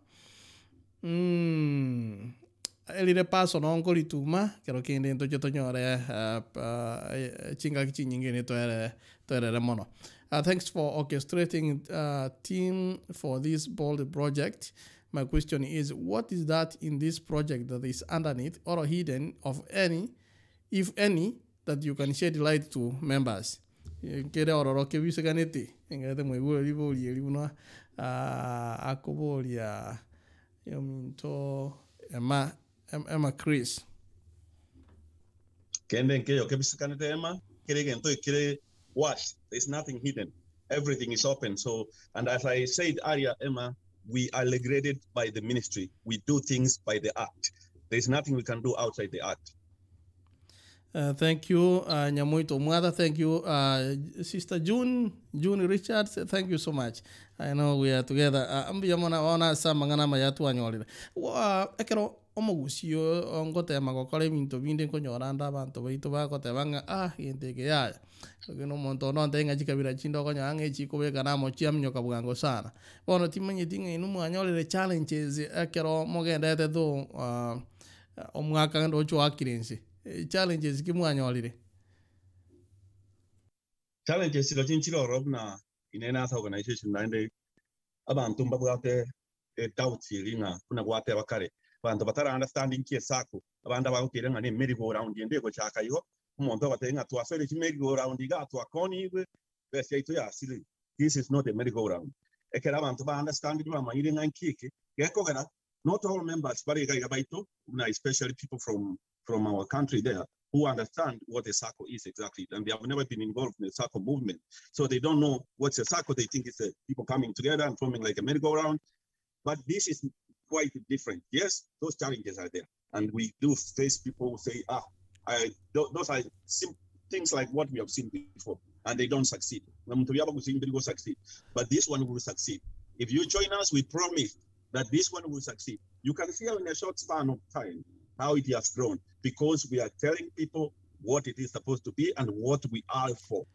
elire paso no ngoli tuma kero kende nto joto nyore chinga kichi nyingine to ere mono. Thanks for orchestrating team for this bold project. My question is, what is that in this project that is underneath or hidden of any, if any, that you can shed light to members? Kere ororo ke biseganete ngade mwe liboli eluna akobolia yominto Emma Chris. Kende nkeyo ke biseganete Emma kere gento kere wash. There's nothing hidden. Everything is open. So, and as I said earlier, Emma, we are regulated by the ministry. We do things by the act. There's nothing we can do outside the act. Thank you, Nyamuito Mwada. Thank you, Sister June Richards. Thank you so much. I know we are together. Ambiyamona ona sa mangana mayatu anyolile. Ekero omogusio ongote magokole minto binde konyoranda bantu baito bakote banga yenteke yaya. Kino monto no ndenga chikabira chindo konya ange chikobe kana mochia mnyoka bugango sana. Bono timanye tinga inu anyolile challenges ekero mogenda tedo omwaka ndo cho akirensi. Challenges kimwanyolire. Challenges silo chinchilo robna inena sa organization nande abantu mbabwate doubt linga kuna gwate bakare bantu batara understanding ke Sacco abanda bakutire ngani merry go round yende ko chaka yo umuntu batenga to afere chi merry go round iga to akoni bese ito ya sili. This is not a merry go round ekera abantu ba understanding ba mayire ngankike yeko gana not all members bari ga baito especially people from our country there who understand what the Sacco is exactly, and they have never been involved in the Sacco movement, so they don't know what's a Sacco. They think it's people coming together and forming like a merry-go-round, but this is quite different. Yes, those challenges are there, and we do face people who say, those are things like what we have seen before, and they don't succeed. But this one will succeed. If you join us, we promise that this one will succeed. You can see in a short span of time how it has grown, because we are telling people what it is supposed to be and what we are for.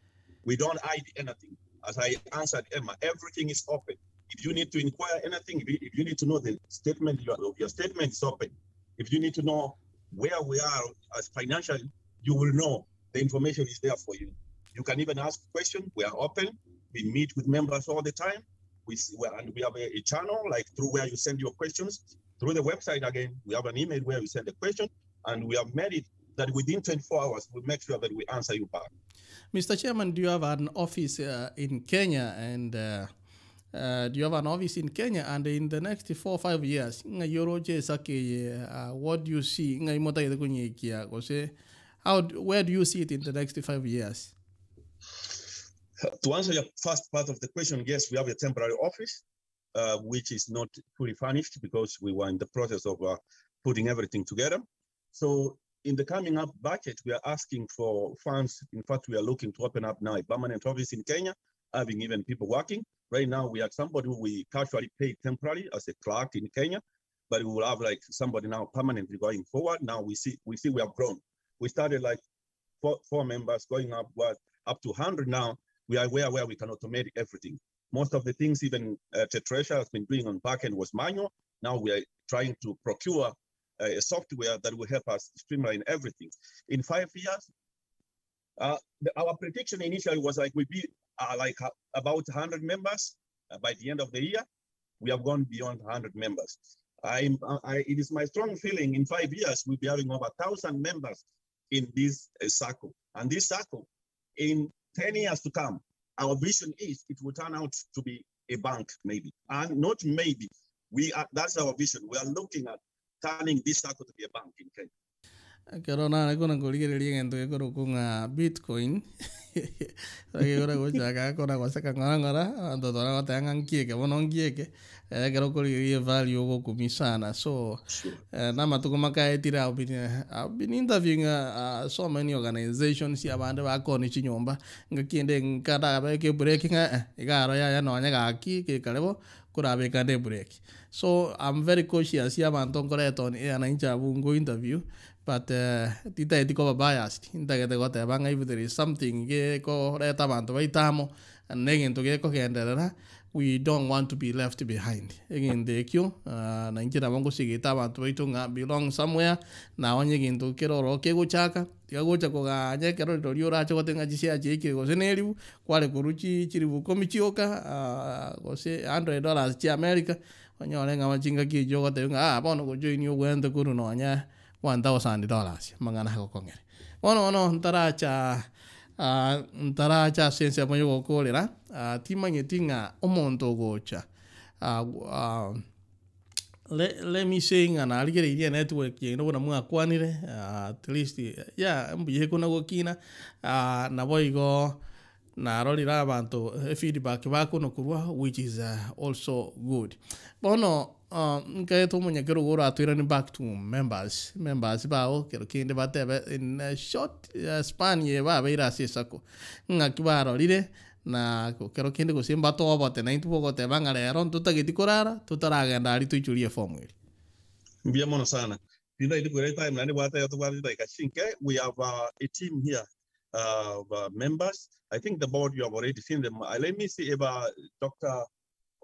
We don't hide anything. As I answered Emma, everything is open. If you need to inquire anything, if you need to know the statement, your statement is open. If you need to know where we are as financially, you will know the information is there for you. You can even ask questions. We are open. We meet with members all the time. And we have a channel like through where you send your questions. Through the website again, we have an email where you send a question, and we have made it that within 24 hours, we make sure that we answer you back. Mr. Chairman, do you have an office in Kenya? And do you have an office in Kenya? And in the next 4 or 5 years, what do you see? Where do you see it in the next 5 years? To answer your first part of the question, yes, we have a temporary office, which is not fully furnished because we were in the process of putting everything together. So in the coming up budget, we are asking for funds. In fact, we are looking to open up now a permanent office in Kenya, having even people working. Right now, we have somebody who we casually pay temporarily as a clerk in Kenya, but we will have like somebody now permanently going forward. Now we see we have grown. We started like four members going up to 100 now. We are where we can automate everything. Most of the things even the treasurer has been doing on back end was manual. Now we are trying to procure a software that will help us streamline everything. In 5 years, our prediction initially was like we'd be about 100 members by the end of the year. We have gone beyond 100 members. It is my strong feeling in 5 years, we'll be having over 1,000 members in this Sacco. And this Sacco, in 10 years to come, our vision is it will turn out to be a bank, maybe. And not maybe. That's our vision. We are looking at turning this Sacco to be a bank in Kenya. Corona kuna kuligereria ngento ekoro kunga Bitcoin. Agora gojaga kona kwasaka ngara ndodora watanga nkieke bono nkieke kero kuligeria value go kumisana. So na matuko makaetira I've been interviewing so many organizations ya bande ba koni chinyomba ngakiende nkada ba ke breaking igaro ya no nya gaki ke kalebo kurabe kande break. So I'm very cautious ya banton koreton e ana incha bungo interview. But tita etiko biased inta ke go te banga if there is something ke ko reta banto baitamo and negento ke ko kendera, we don't want to be left behind. Again the kyo na injira bango sigita banto baitunga belong somewhere na onye ginto kero ro ke go chaka tiga go chako ga nya kero rio ra chako tenga jisia jeke go seneliu kwale kuruchi chiribu komichioka go se $100 chi America onyo lenga machinga ki jogo te bono go join you wende kuru no nya $1,000 mangana ko kongere ono ntaracha sense mo yo kolera timanye tinga omonto gocha let me say ngana aligere ile network ye no na mwa kwanire at least mbiye kuna gokina na boigo na rolira abantu feedback bakuno kurwa, which is also good. Bono nkae to munya kero gora atwira ni back to members bao kero kinde batebe in a short span ye ba beira Sacco ngakibaro lire na kero kinde ko simba to bote na intupo ko te banga le ron tutagitikorara tutaragenda ali tuichulie form ile mbia mono sana tinda itikore time nani bata yoto bata ikashinke. We have a team here of members. I think the board, you have already seen them. Let me see if Dr.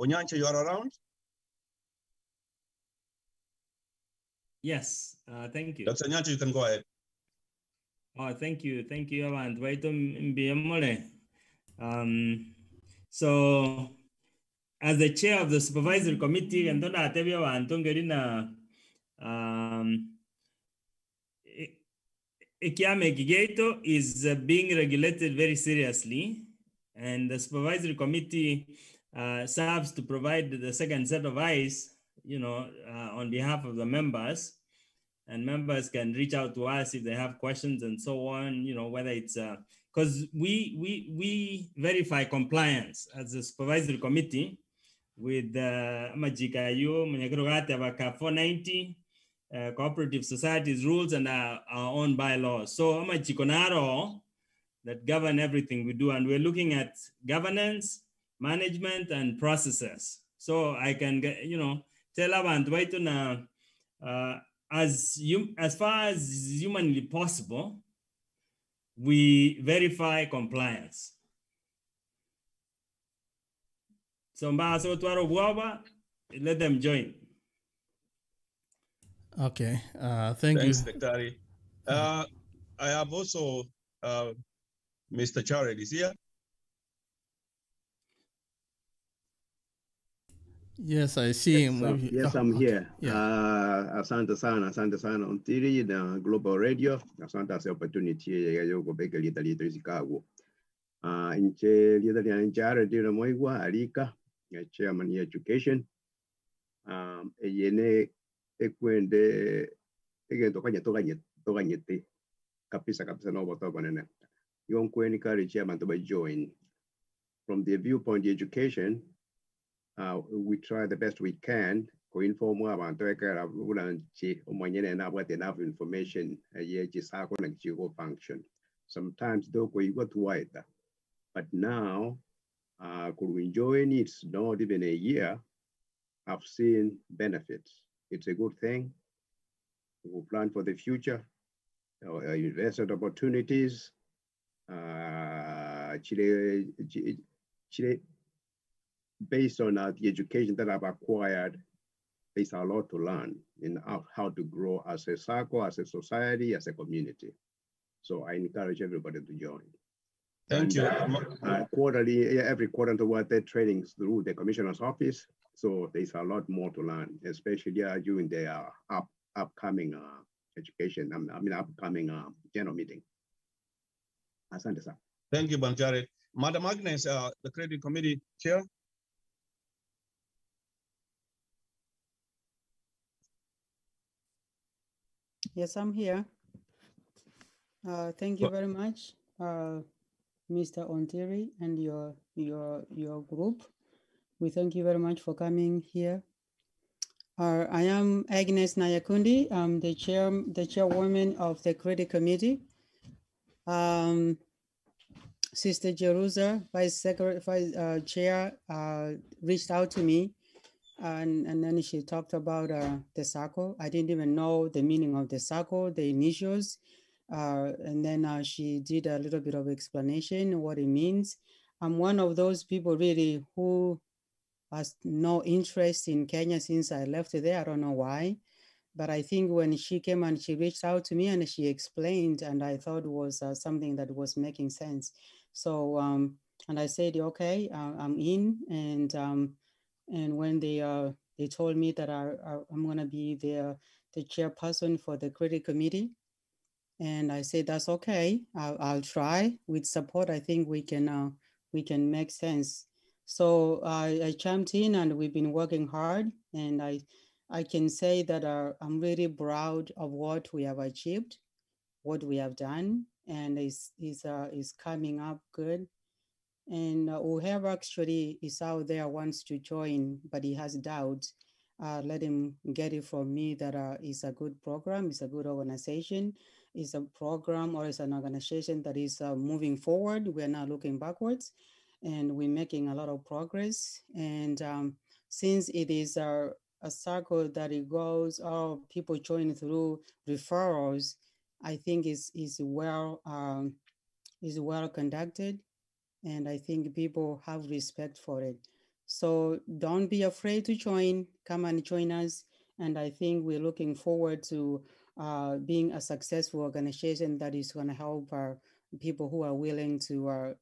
Onyancha, you are around. Yes, thank you. Dr. Onyancha, you can go ahead. Oh, thank you. Thank you, Avant. So, as the chair of the supervisory committee, and Ekiame Gigato is being regulated very seriously, and the supervisory committee serves to provide the second set of eyes, on behalf of the members, and members can reach out to us if they have questions and so on, whether it's, because we verify compliance as a supervisory committee with the Majikayo, Munyakurugate, 490, cooperative societies rules and our own bylaws. So Amachikonaro that govern everything we do, and we're looking at governance, management, and processes. So I can get, tell abantu baitu na as far as humanly possible, we verify compliance. So mbaso twaro bwaba, let them join. Okay, thank you. Thanks, Secretary. I have also Mr. Jared is here. Yes, I see him. Yes, I'm here. Yeah. Asante sana Ontiri na Global Radio. Asante sa opportunity ya yo kubeka lita Chicago. Inche lita ya njara dira moigwa alika ya chairman ya education. Yene ekwende toka nyete kapisa no boto banene. Yon kweni kari chairman to join. From the viewpoint of education, we try the best we can to inform about enough information function. Sometimes though we got wide, but now could we join? It's not even a year. I've seen benefits. It's a good thing. We plan for the future, investment opportunities. Chile, based on the education that I've acquired, there's a lot to learn in how to grow as a Sacco, as a society, as a community. So I encourage everybody to join. Thank you. Quarterly, every quarter toward the trainings through the commissioner's office. So there's a lot more to learn, especially during the upcoming education, upcoming general meeting. Asante sana. Thank you, Banjari. Madam Agnes, the credit committee chair. Yes, I'm here. Thank you very much, Mr. Ontiri and your group. We thank you very much for coming here. I am Agnes Nayakundi. I'm the chairwoman of the credit committee. Sister Jerusa, vice chair, reached out to me, and then she talked about the Sacco. I didn't even know the meaning of the Sacco, the initials, and then she did a little bit of explanation what it means. I'm one of those people really who has no interest in Kenya since I left there. I don't know why, but I think when she came and she reached out to me and she explained, and I thought it was something that was making sense. So, and I said, okay, I'm in. And when they told me that I'm gonna be the chairperson for the credit committee, and I said, that's okay, I'll try with support. I think we can make sense. So I chimed in and we've been working hard, and I can say that I'm really proud of what we have achieved, what we have done, and is coming up good. And whoever actually is out there wants to join, but he has doubts, let him get it from me that it's a good program, it's a good organization, it's a program or it's an organization that is moving forward. We're not looking backwards, and we're making a lot of progress. And since it is a circle that it goes, people join through referrals, I think is well conducted, and I think people have respect for it. So don't be afraid to join. Come and join us. And I think we're looking forward to being a successful organization that is going to help people who are willing to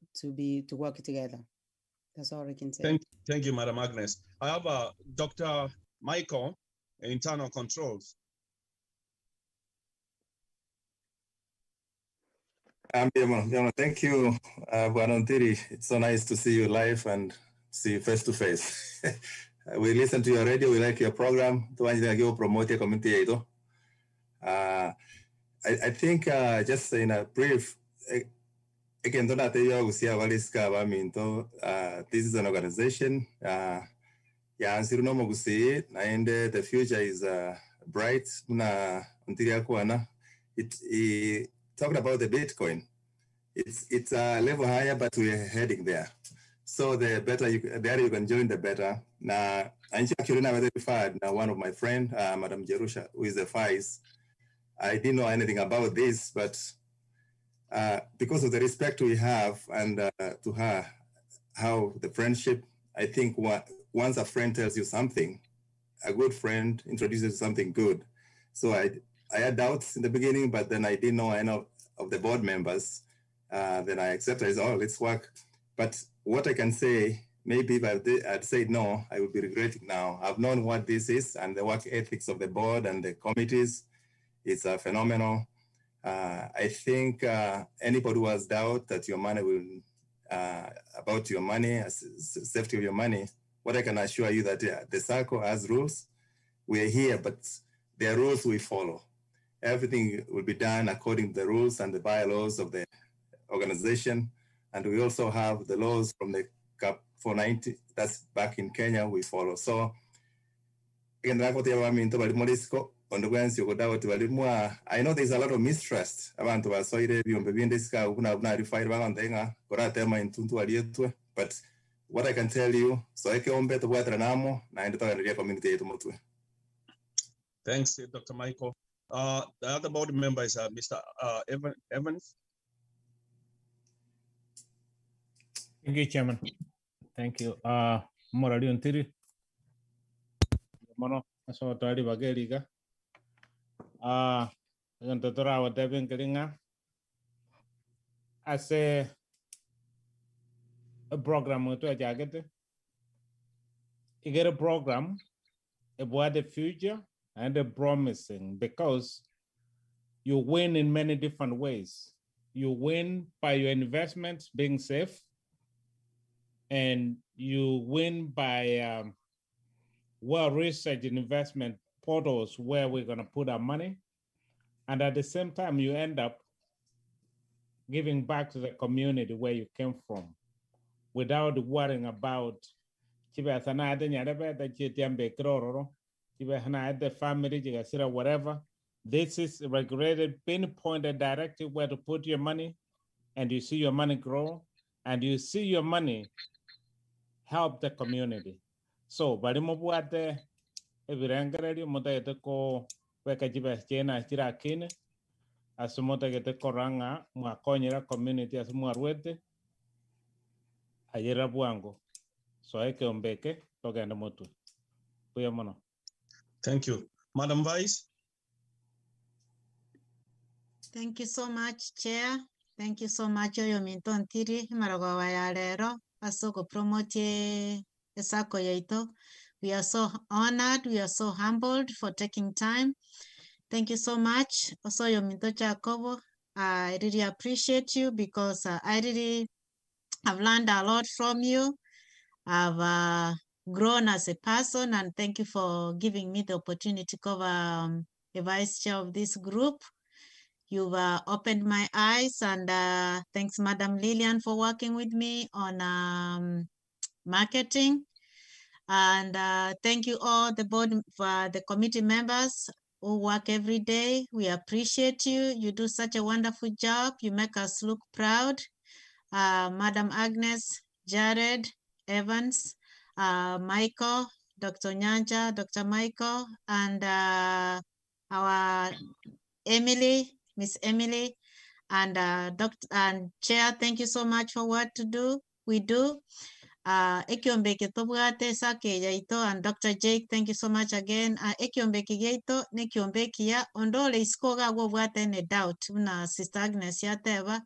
work together. That's all I can say. Thank you, Madam Agnes. I have Dr. Michael, Internal Controls. Thank you, Buanontiri. It's so nice to see you live and see you face to face. We listen to your radio, we like your program. Promote your community. I think just in a brief, again, this is an organization. And the future is bright. It talked about the Bitcoin. It's a level higher, but we're heading there. So the better the earlier you can join, the better. Now, I'm actually now verified. Now, one of my friend, Madam Jerusha, who is the vice, I didn't know anything about this, but because of the respect we have and to her, how the friendship, I think once a friend tells you something, a good friend introduces something good. So I had doubts in the beginning, but then I didn't know any of the board members. Then I accepted, oh, let's work. But what I can say, maybe if I'd said no, I would be regretting now. I've known what this is and the work ethics of the board and the committees. It's phenomenal. I think anybody who has doubt that your money will, about your money, safety of your money, what I can assure you that the Sacco has rules. We're here, but there are rules we follow. Everything will be done according to the rules and the bylaws of the organization. And we also have the laws from the CAP 490, that's back in Kenya, we follow. So, I know there's a lot of mistrust about but what I can tell you, Thanks, Dr. Michael. The other board member is Mr. Evans. Thank you, Chairman. Thank you. Morali Ontiri. Mono, so tadi bageli ka. Dengan tutora wa devin kelinga. As a program to a jacket. You get a program about the future and the promising because you win in many different ways. You win by your investments being safe, and you win by well-researched investment portals where we're going to put our money. And at the same time, you end up giving back to the community where you came from without worrying about the family, whatever. This is regulated, pinpointed directly where to put your money, and you see your money grow, and you see your money help the community. So, bari mo buate evirengredi mo te ko weka jibe chena chira kine asumo te koranga mo akonyera community asumo arwete ayera buango so eke ombeke togenda motu kuya mono. Thank you, Madam Vice. Thank you so much, Chair. Thank you so much, Yominto Ntiri Maragawa Yarero. Asoko promote Sacco yaito. We are so honored, we are so humbled for taking time. Thank you so much. Also, Yominto Jacobo, I really appreciate you because I really have learned a lot from you. I've grown as a person, and thank you for giving me the opportunity to cover the vice chair of this group. You've opened my eyes, and thanks, Madam Lillian, for working with me on marketing. And thank you all, the board, for the committee members who work every day. We appreciate you. You do such a wonderful job. You make us look proud. Madam Agnes, Jared, Evans, Michael, Dr. Nyanja, Dr. Michael, and our Emily, Miss Emily, and Dr. and Chair, thank you so much for what we do. Ekiombeke tobwate sake yaito, and Dr. Jake, thank you so much again. Ekiombeke yaito nekiombeke ya ondole iskoga go bwate any doubt. Una Sister Agnes yateva.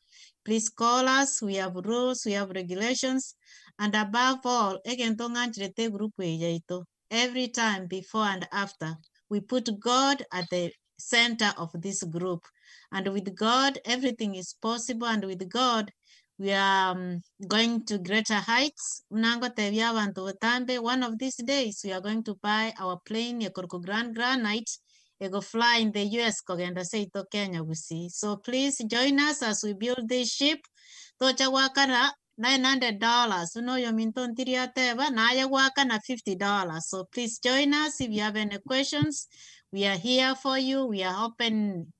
Please call us. We have rules, we have regulations, and above all, ekentonganjrete group yaito. Every time, before and after, we put God at the center of this group, and with God, everything is possible, and with God, we are going to greater heights. One of these days, we are going to buy our plane, Granite, go fly in the US, kogenda say to Kenya, we see. So please join us as we build this ship. Tocha wakana $900. You know, you mean teva na ya wakana $50. So please join us if you have any questions. We are here for you. We are open.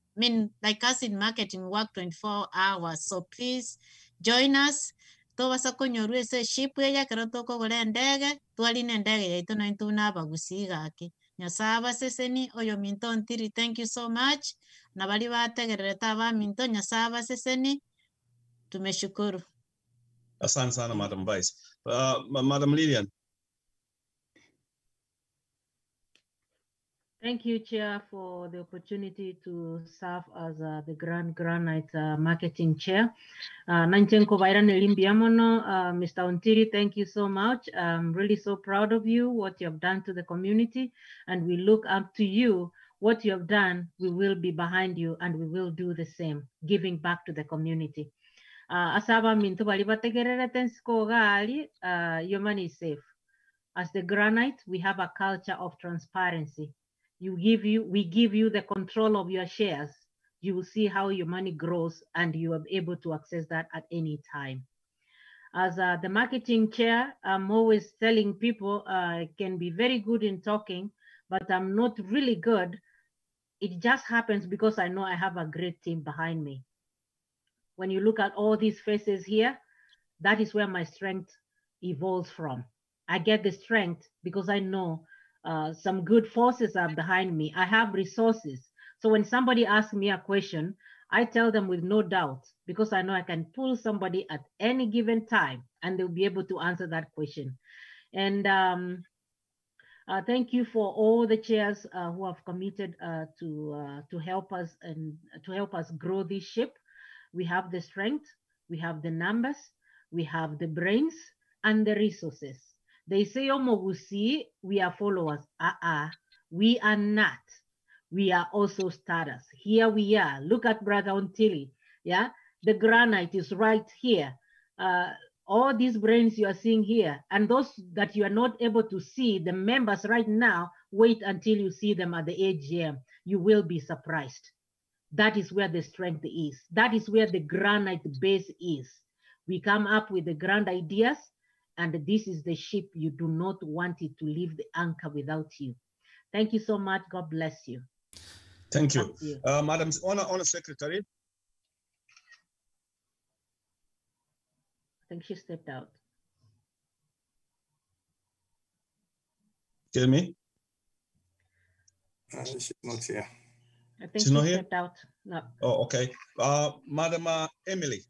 Like us in marketing, work 24 hours. So please join us. to basa konyoru ese ship ya kero to ko gore ndege twali ne ndege ya ito na intuna bagusiga aki nyasaba seseni oyo minto ntiri. Thank you so much na bali bategerere taba minto nyasaba seseni tumeshukuru. Asante sana, Madam Vice. Madam Lillian. Thank you, Chair, for the opportunity to serve as the Granite Marketing Chair. Nanchenko Vairane Limbiamono, Mr. Ontiri, thank you so much. I'm really so proud of you, what you have done to the community, and we look up to you. What you have done, we will be behind you, and we will do the same, giving back to the community. Asaba minto balibategerere tensko gali, your money is safe. As the Granite, we have a culture of transparency. We give you the control of your shares. You will see how your money grows and you are able to access that at any time. As the marketing chair, I'm always telling people I can be very good in talking, but I'm not really good. It just happens because I know I have a great team behind me. When you look at all these faces here, that is where my strength evolves from. I get the strength because I know some good forces are behind me. I have resources. So when somebody asks me a question, I tell them with no doubt because I know I can pull somebody at any given time and they'll be able to answer that question. And thank you for all the chairs who have committed to help us and to help us grow this ship. We have the strength, we have the numbers, we have the brains and the resources. They say, Omogusi, we are followers. We are not. We are also starters. Here we are. Look at Brother Ontili. Yeah, the Granite is right here. All these brains you are seeing here, and those that you are not able to see, the members right now, wait until you see them at the AGM. You will be surprised. That is where the strength is. That is where the Granite base is. We come up with the grand ideas, and this is the ship. You do not want it to leave the anchor without you. Thank you so much. God bless you. Thank you. Madam Honor Secretary. I think she stepped out. Tell me. She's not here. I think she stepped out. No. Oh, okay. Madam Emily.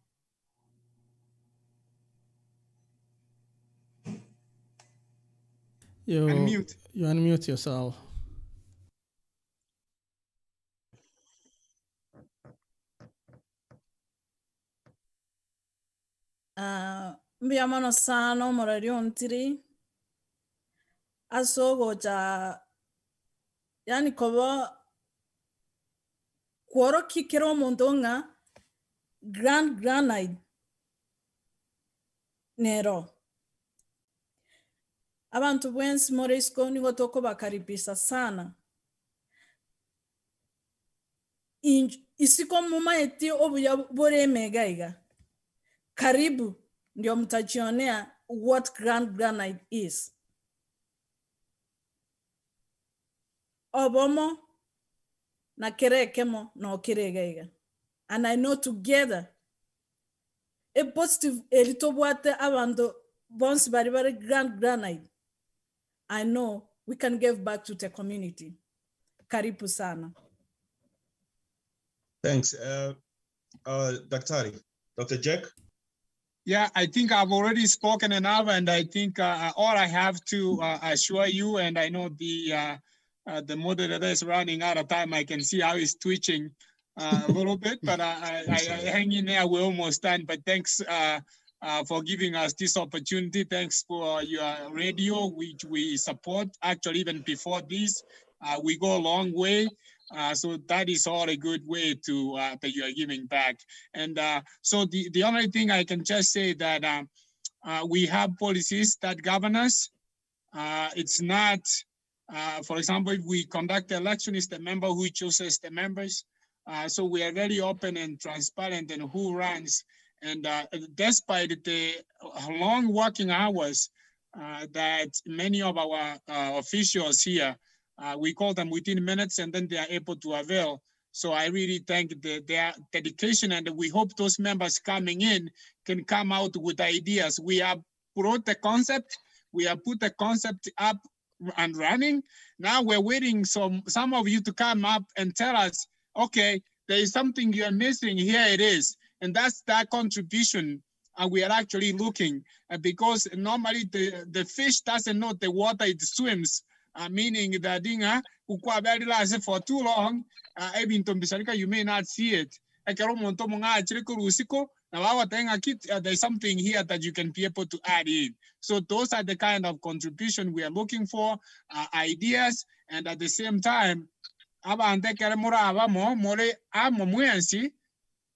You unmute yourself. Mbiamano sano morario ntiri. Asogo ja yani kobo kworo kikero mondonga Granite nero. Abantu bwensi moresko nigo toko bakaribisha sana. Isiko muma eti obuya bore megaiga. Karibu ndio mtajionea what Granite is. Obomo na kerekemo na okiregaiga. And I know together a positive elito buate abando bonds baribare Granite. I know we can give back to the community. Karibu sana. Thanks. Dr. Jack? Yeah, I think I've already spoken enough, and I think all I have to assure you, and I know the moderator is running out of time. I can see how he's twitching a little bit, but I hang in there. We're almost done. But thanks for giving us this opportunity. Thanks for your radio, which we support. Actually, even before this, we go a long way. So that is all a good way to that you are giving back. And so the only thing I can just say that we have policies that govern us. It's not, for example, if we conduct the election, it's the member who chooses the members. So we are very open and transparent in who runs. And despite the long working hours that many of our officials here, we call them within minutes, and then they are able to avail. So I really thank their dedication, and we hope those members coming in can come out with ideas. We have brought the concept, we have put the concept up and running. Now we're waiting some of you to come up and tell us, okay, there is something you're missing, here it is. And that's that contribution. And we are actually looking, because normally the fish doesn't know the water it swims, meaning that for too long, you may not see it. There's something here that you can be able to add in. So those are the kind of contribution we are looking for, ideas, and at the same time,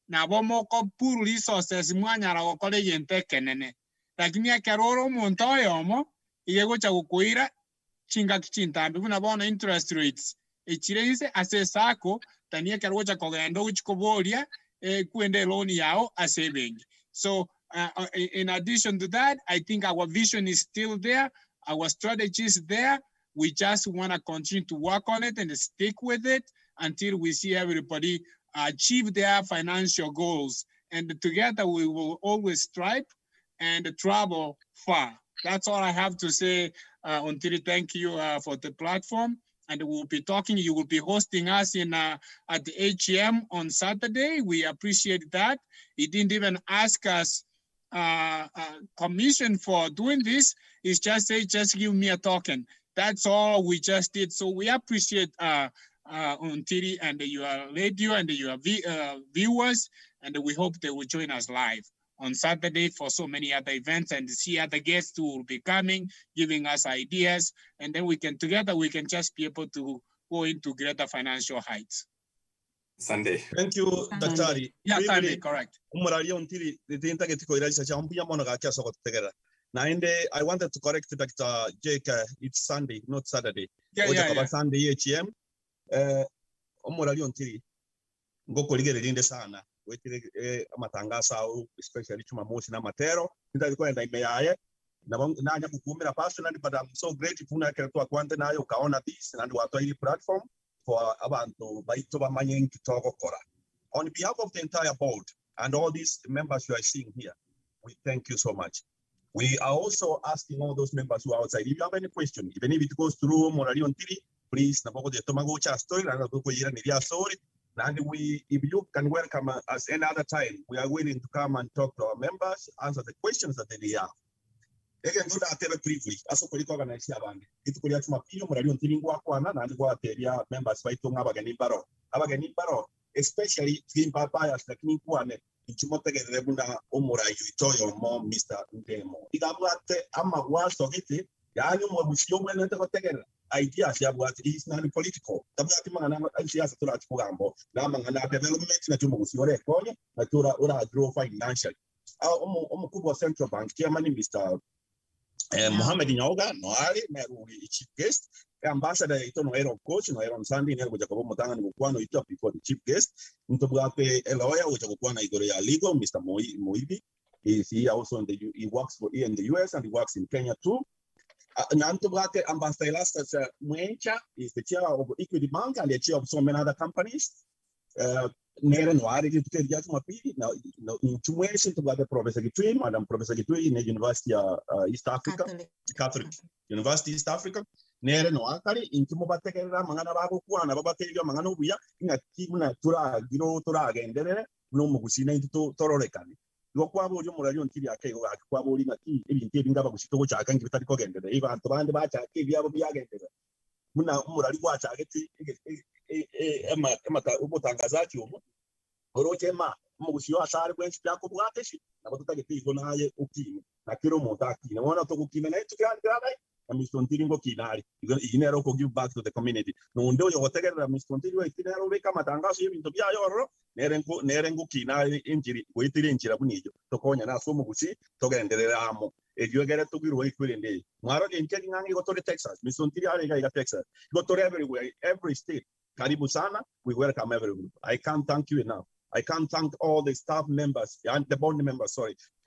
na bomo ko puru resources mwanyara ko kole yente kenene lakini akaroro montoyo mo yego cha kuira chinga kichintambe kuna bona interest rates echirense ase Sacco tania karo cha kogendo uchikobolia kuende loan yao aseving. So in addition to that, I think our vision is still there, our strategy is there. We just want to continue to work on it and stick with it until we see everybody achieve their financial goals. And together we will always strive and travel far. That's all I have to say. Untiri, thank you for the platform. And we'll be talking, you will be hosting us in at the AGM on Saturday. We appreciate that. He didn't even ask us commission for doing this. He's just say, just give me a token. That's all we just did. So we appreciate Untiri and your radio and your viewers, and we hope they will join us live on Saturday for so many other events and see other guests who will be coming, giving us ideas, and then we can together we can just be able to go into greater financial heights. Sunday. Thank you, Daktari. Yeah, Sunday, correct. Untiri, I wanted to correct Dr. Jake. It's Sunday, not Saturday. Yeah. Sunday AGM. Untiri. Ngoko ligere linde sana. Wetire amatangasa au especially Jumamosi na Matero. Nitakuwa ndio imeyaye. Na kukumira personally, but I'm so grateful na kwa kwante nayo kaona this and watu hili platform for abantu baito bamanye kitoko kora. On behalf of the entire board and all these members you are seeing here, we thank you so much. We are also asking all those members who are outside, if you have any question, even if it goes through Morali Untiri, please, and if you can welcome us any other time, we are willing to come and talk to our members, answer the questions that they have. Again, do that briefly. As a political organization, it's called Mapio, Morali Untiri, and what area members by Tonga Baro, especially in Papayas, like Nikwane. Ichumotege rebuna omura yuitoyo mo Mr. Ndemo. Igabwate ama waso giti yani mo busyo mwene te kotegera ideas ya bwate is not political. Tabwate mangana ideas tura atugambo na mangana development na tumo busyo re konye na tura ura grow financially. Omo kubwa Central Bank chairman Mr. Mohamed Nyaoga noari meru chief guest ambassador ito no era coach no era on Sunday ne kuja kwa mutanga ni kwano ito before the chief guest ntobwate lawyer uja kwa na idore ya legal Mr. Moibi is he also he works for in the US and he works in Kenya too. Ntobwate ambassador Elastas Mwencha is the chair of Equity Bank and the chair of so many other companies. Nere no ari to get just mapiri now in tumwesi to the Professor Gitui, Madam Professor Gitui in the University of East Africa, Catholic University East Africa. Nere no akari in Tumubatekera Mangana Babu Kuana Babateria Mangano Bia in a Timuna Tura Giro Tura again there no Mugusina into Tororekani. Lokwabo Jumurayon Tiria Kay Quabo in a tea in Gababusto I can give that again even Antoine Bacha gave you again there. Muna Muraliwacha Emata Ubotangazati Orochema Mugusio Asari when Spiaco Buateshi, about to get Gonaye Uki, Nakiro Motaki, and one of the Ukimene to Grand Granite, and Miss Tontiringo Kinari, Inero give back to the community. No wonder you whatever Miss Tontiringo Kinero Kamatanga, into Biayoro, Nerengo Kinari injury, waiting in Chirabunijo, Tokonya, Somugusi, Togan de Ramo. If you get it to be waiting in day, Maro in Kenyang, you go to Texas, Miss Tontiria, Texas, go to everywhere, every state. Karibu Sana, we welcome everyone. I can't thank you enough. I can't thank all the staff members and the board members,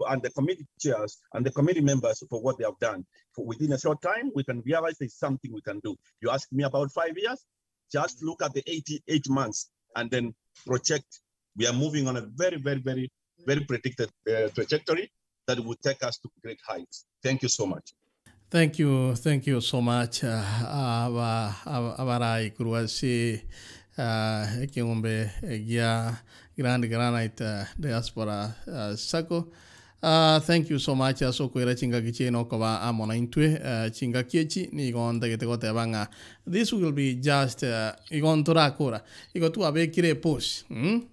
and the committee chairs and the committee members for what they have done. Within a short time, we can realize there's something we can do. You asked me about 5 years, just look at the 88 months and then project. We are moving on a very, very, very, very predicted trajectory that will take us to great heights. Thank you so much. Thank you so much. Avarai kuruasi kiumbe gia Granite Diaspora Sacco. Thank you so much. So kuira chinga kiche no kawa amona intwe chinga kiechi ni gonda gete gote banga. This will be just igon tora kora. Igo tu abe kire post.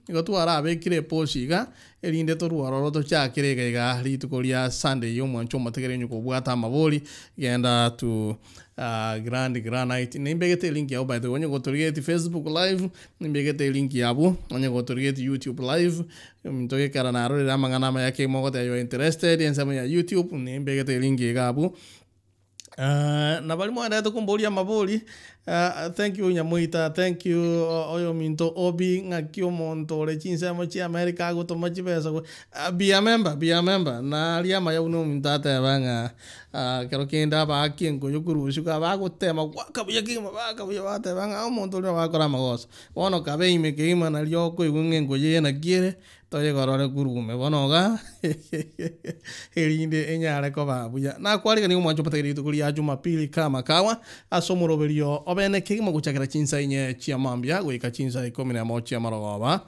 Igo tu ara abe kire post iga elinde toru aro to cha kire ga ri to kolia Sunday yo mo choma tegere nyuko bwata maboli genda to Granite. Nimbegete link ya by the way go to get Facebook live, nimbegete link ya bu, onye go to get YouTube live. Mtoke karana ro ra mangana ma yake mo gote you interested in some ya YouTube, nimbegete link ya bu. Na bali mo anda to kumbolia maboli. Thank you Nyamuita, thank you oyo minto obi ngakio monto le chinsa mo chi America go to machi pesa go be a member na lia ma uno mintate banga kero kenda ba kien go yukuru suka ba go tema waka buya ki ba ka buya ba te banga monto le ba kora magos bono kabe ime ke ima na lio ko ngen go ye na quiere to ye goro le guru me bono ga elinde enyare ko ba buya na kwali kani mo chopa tegiri to kulia Jumapili kama kawa asomoro berio obene ke mo kuchakira chinsa inye chiamambia go ikachinsa ikomine mo chiamaroba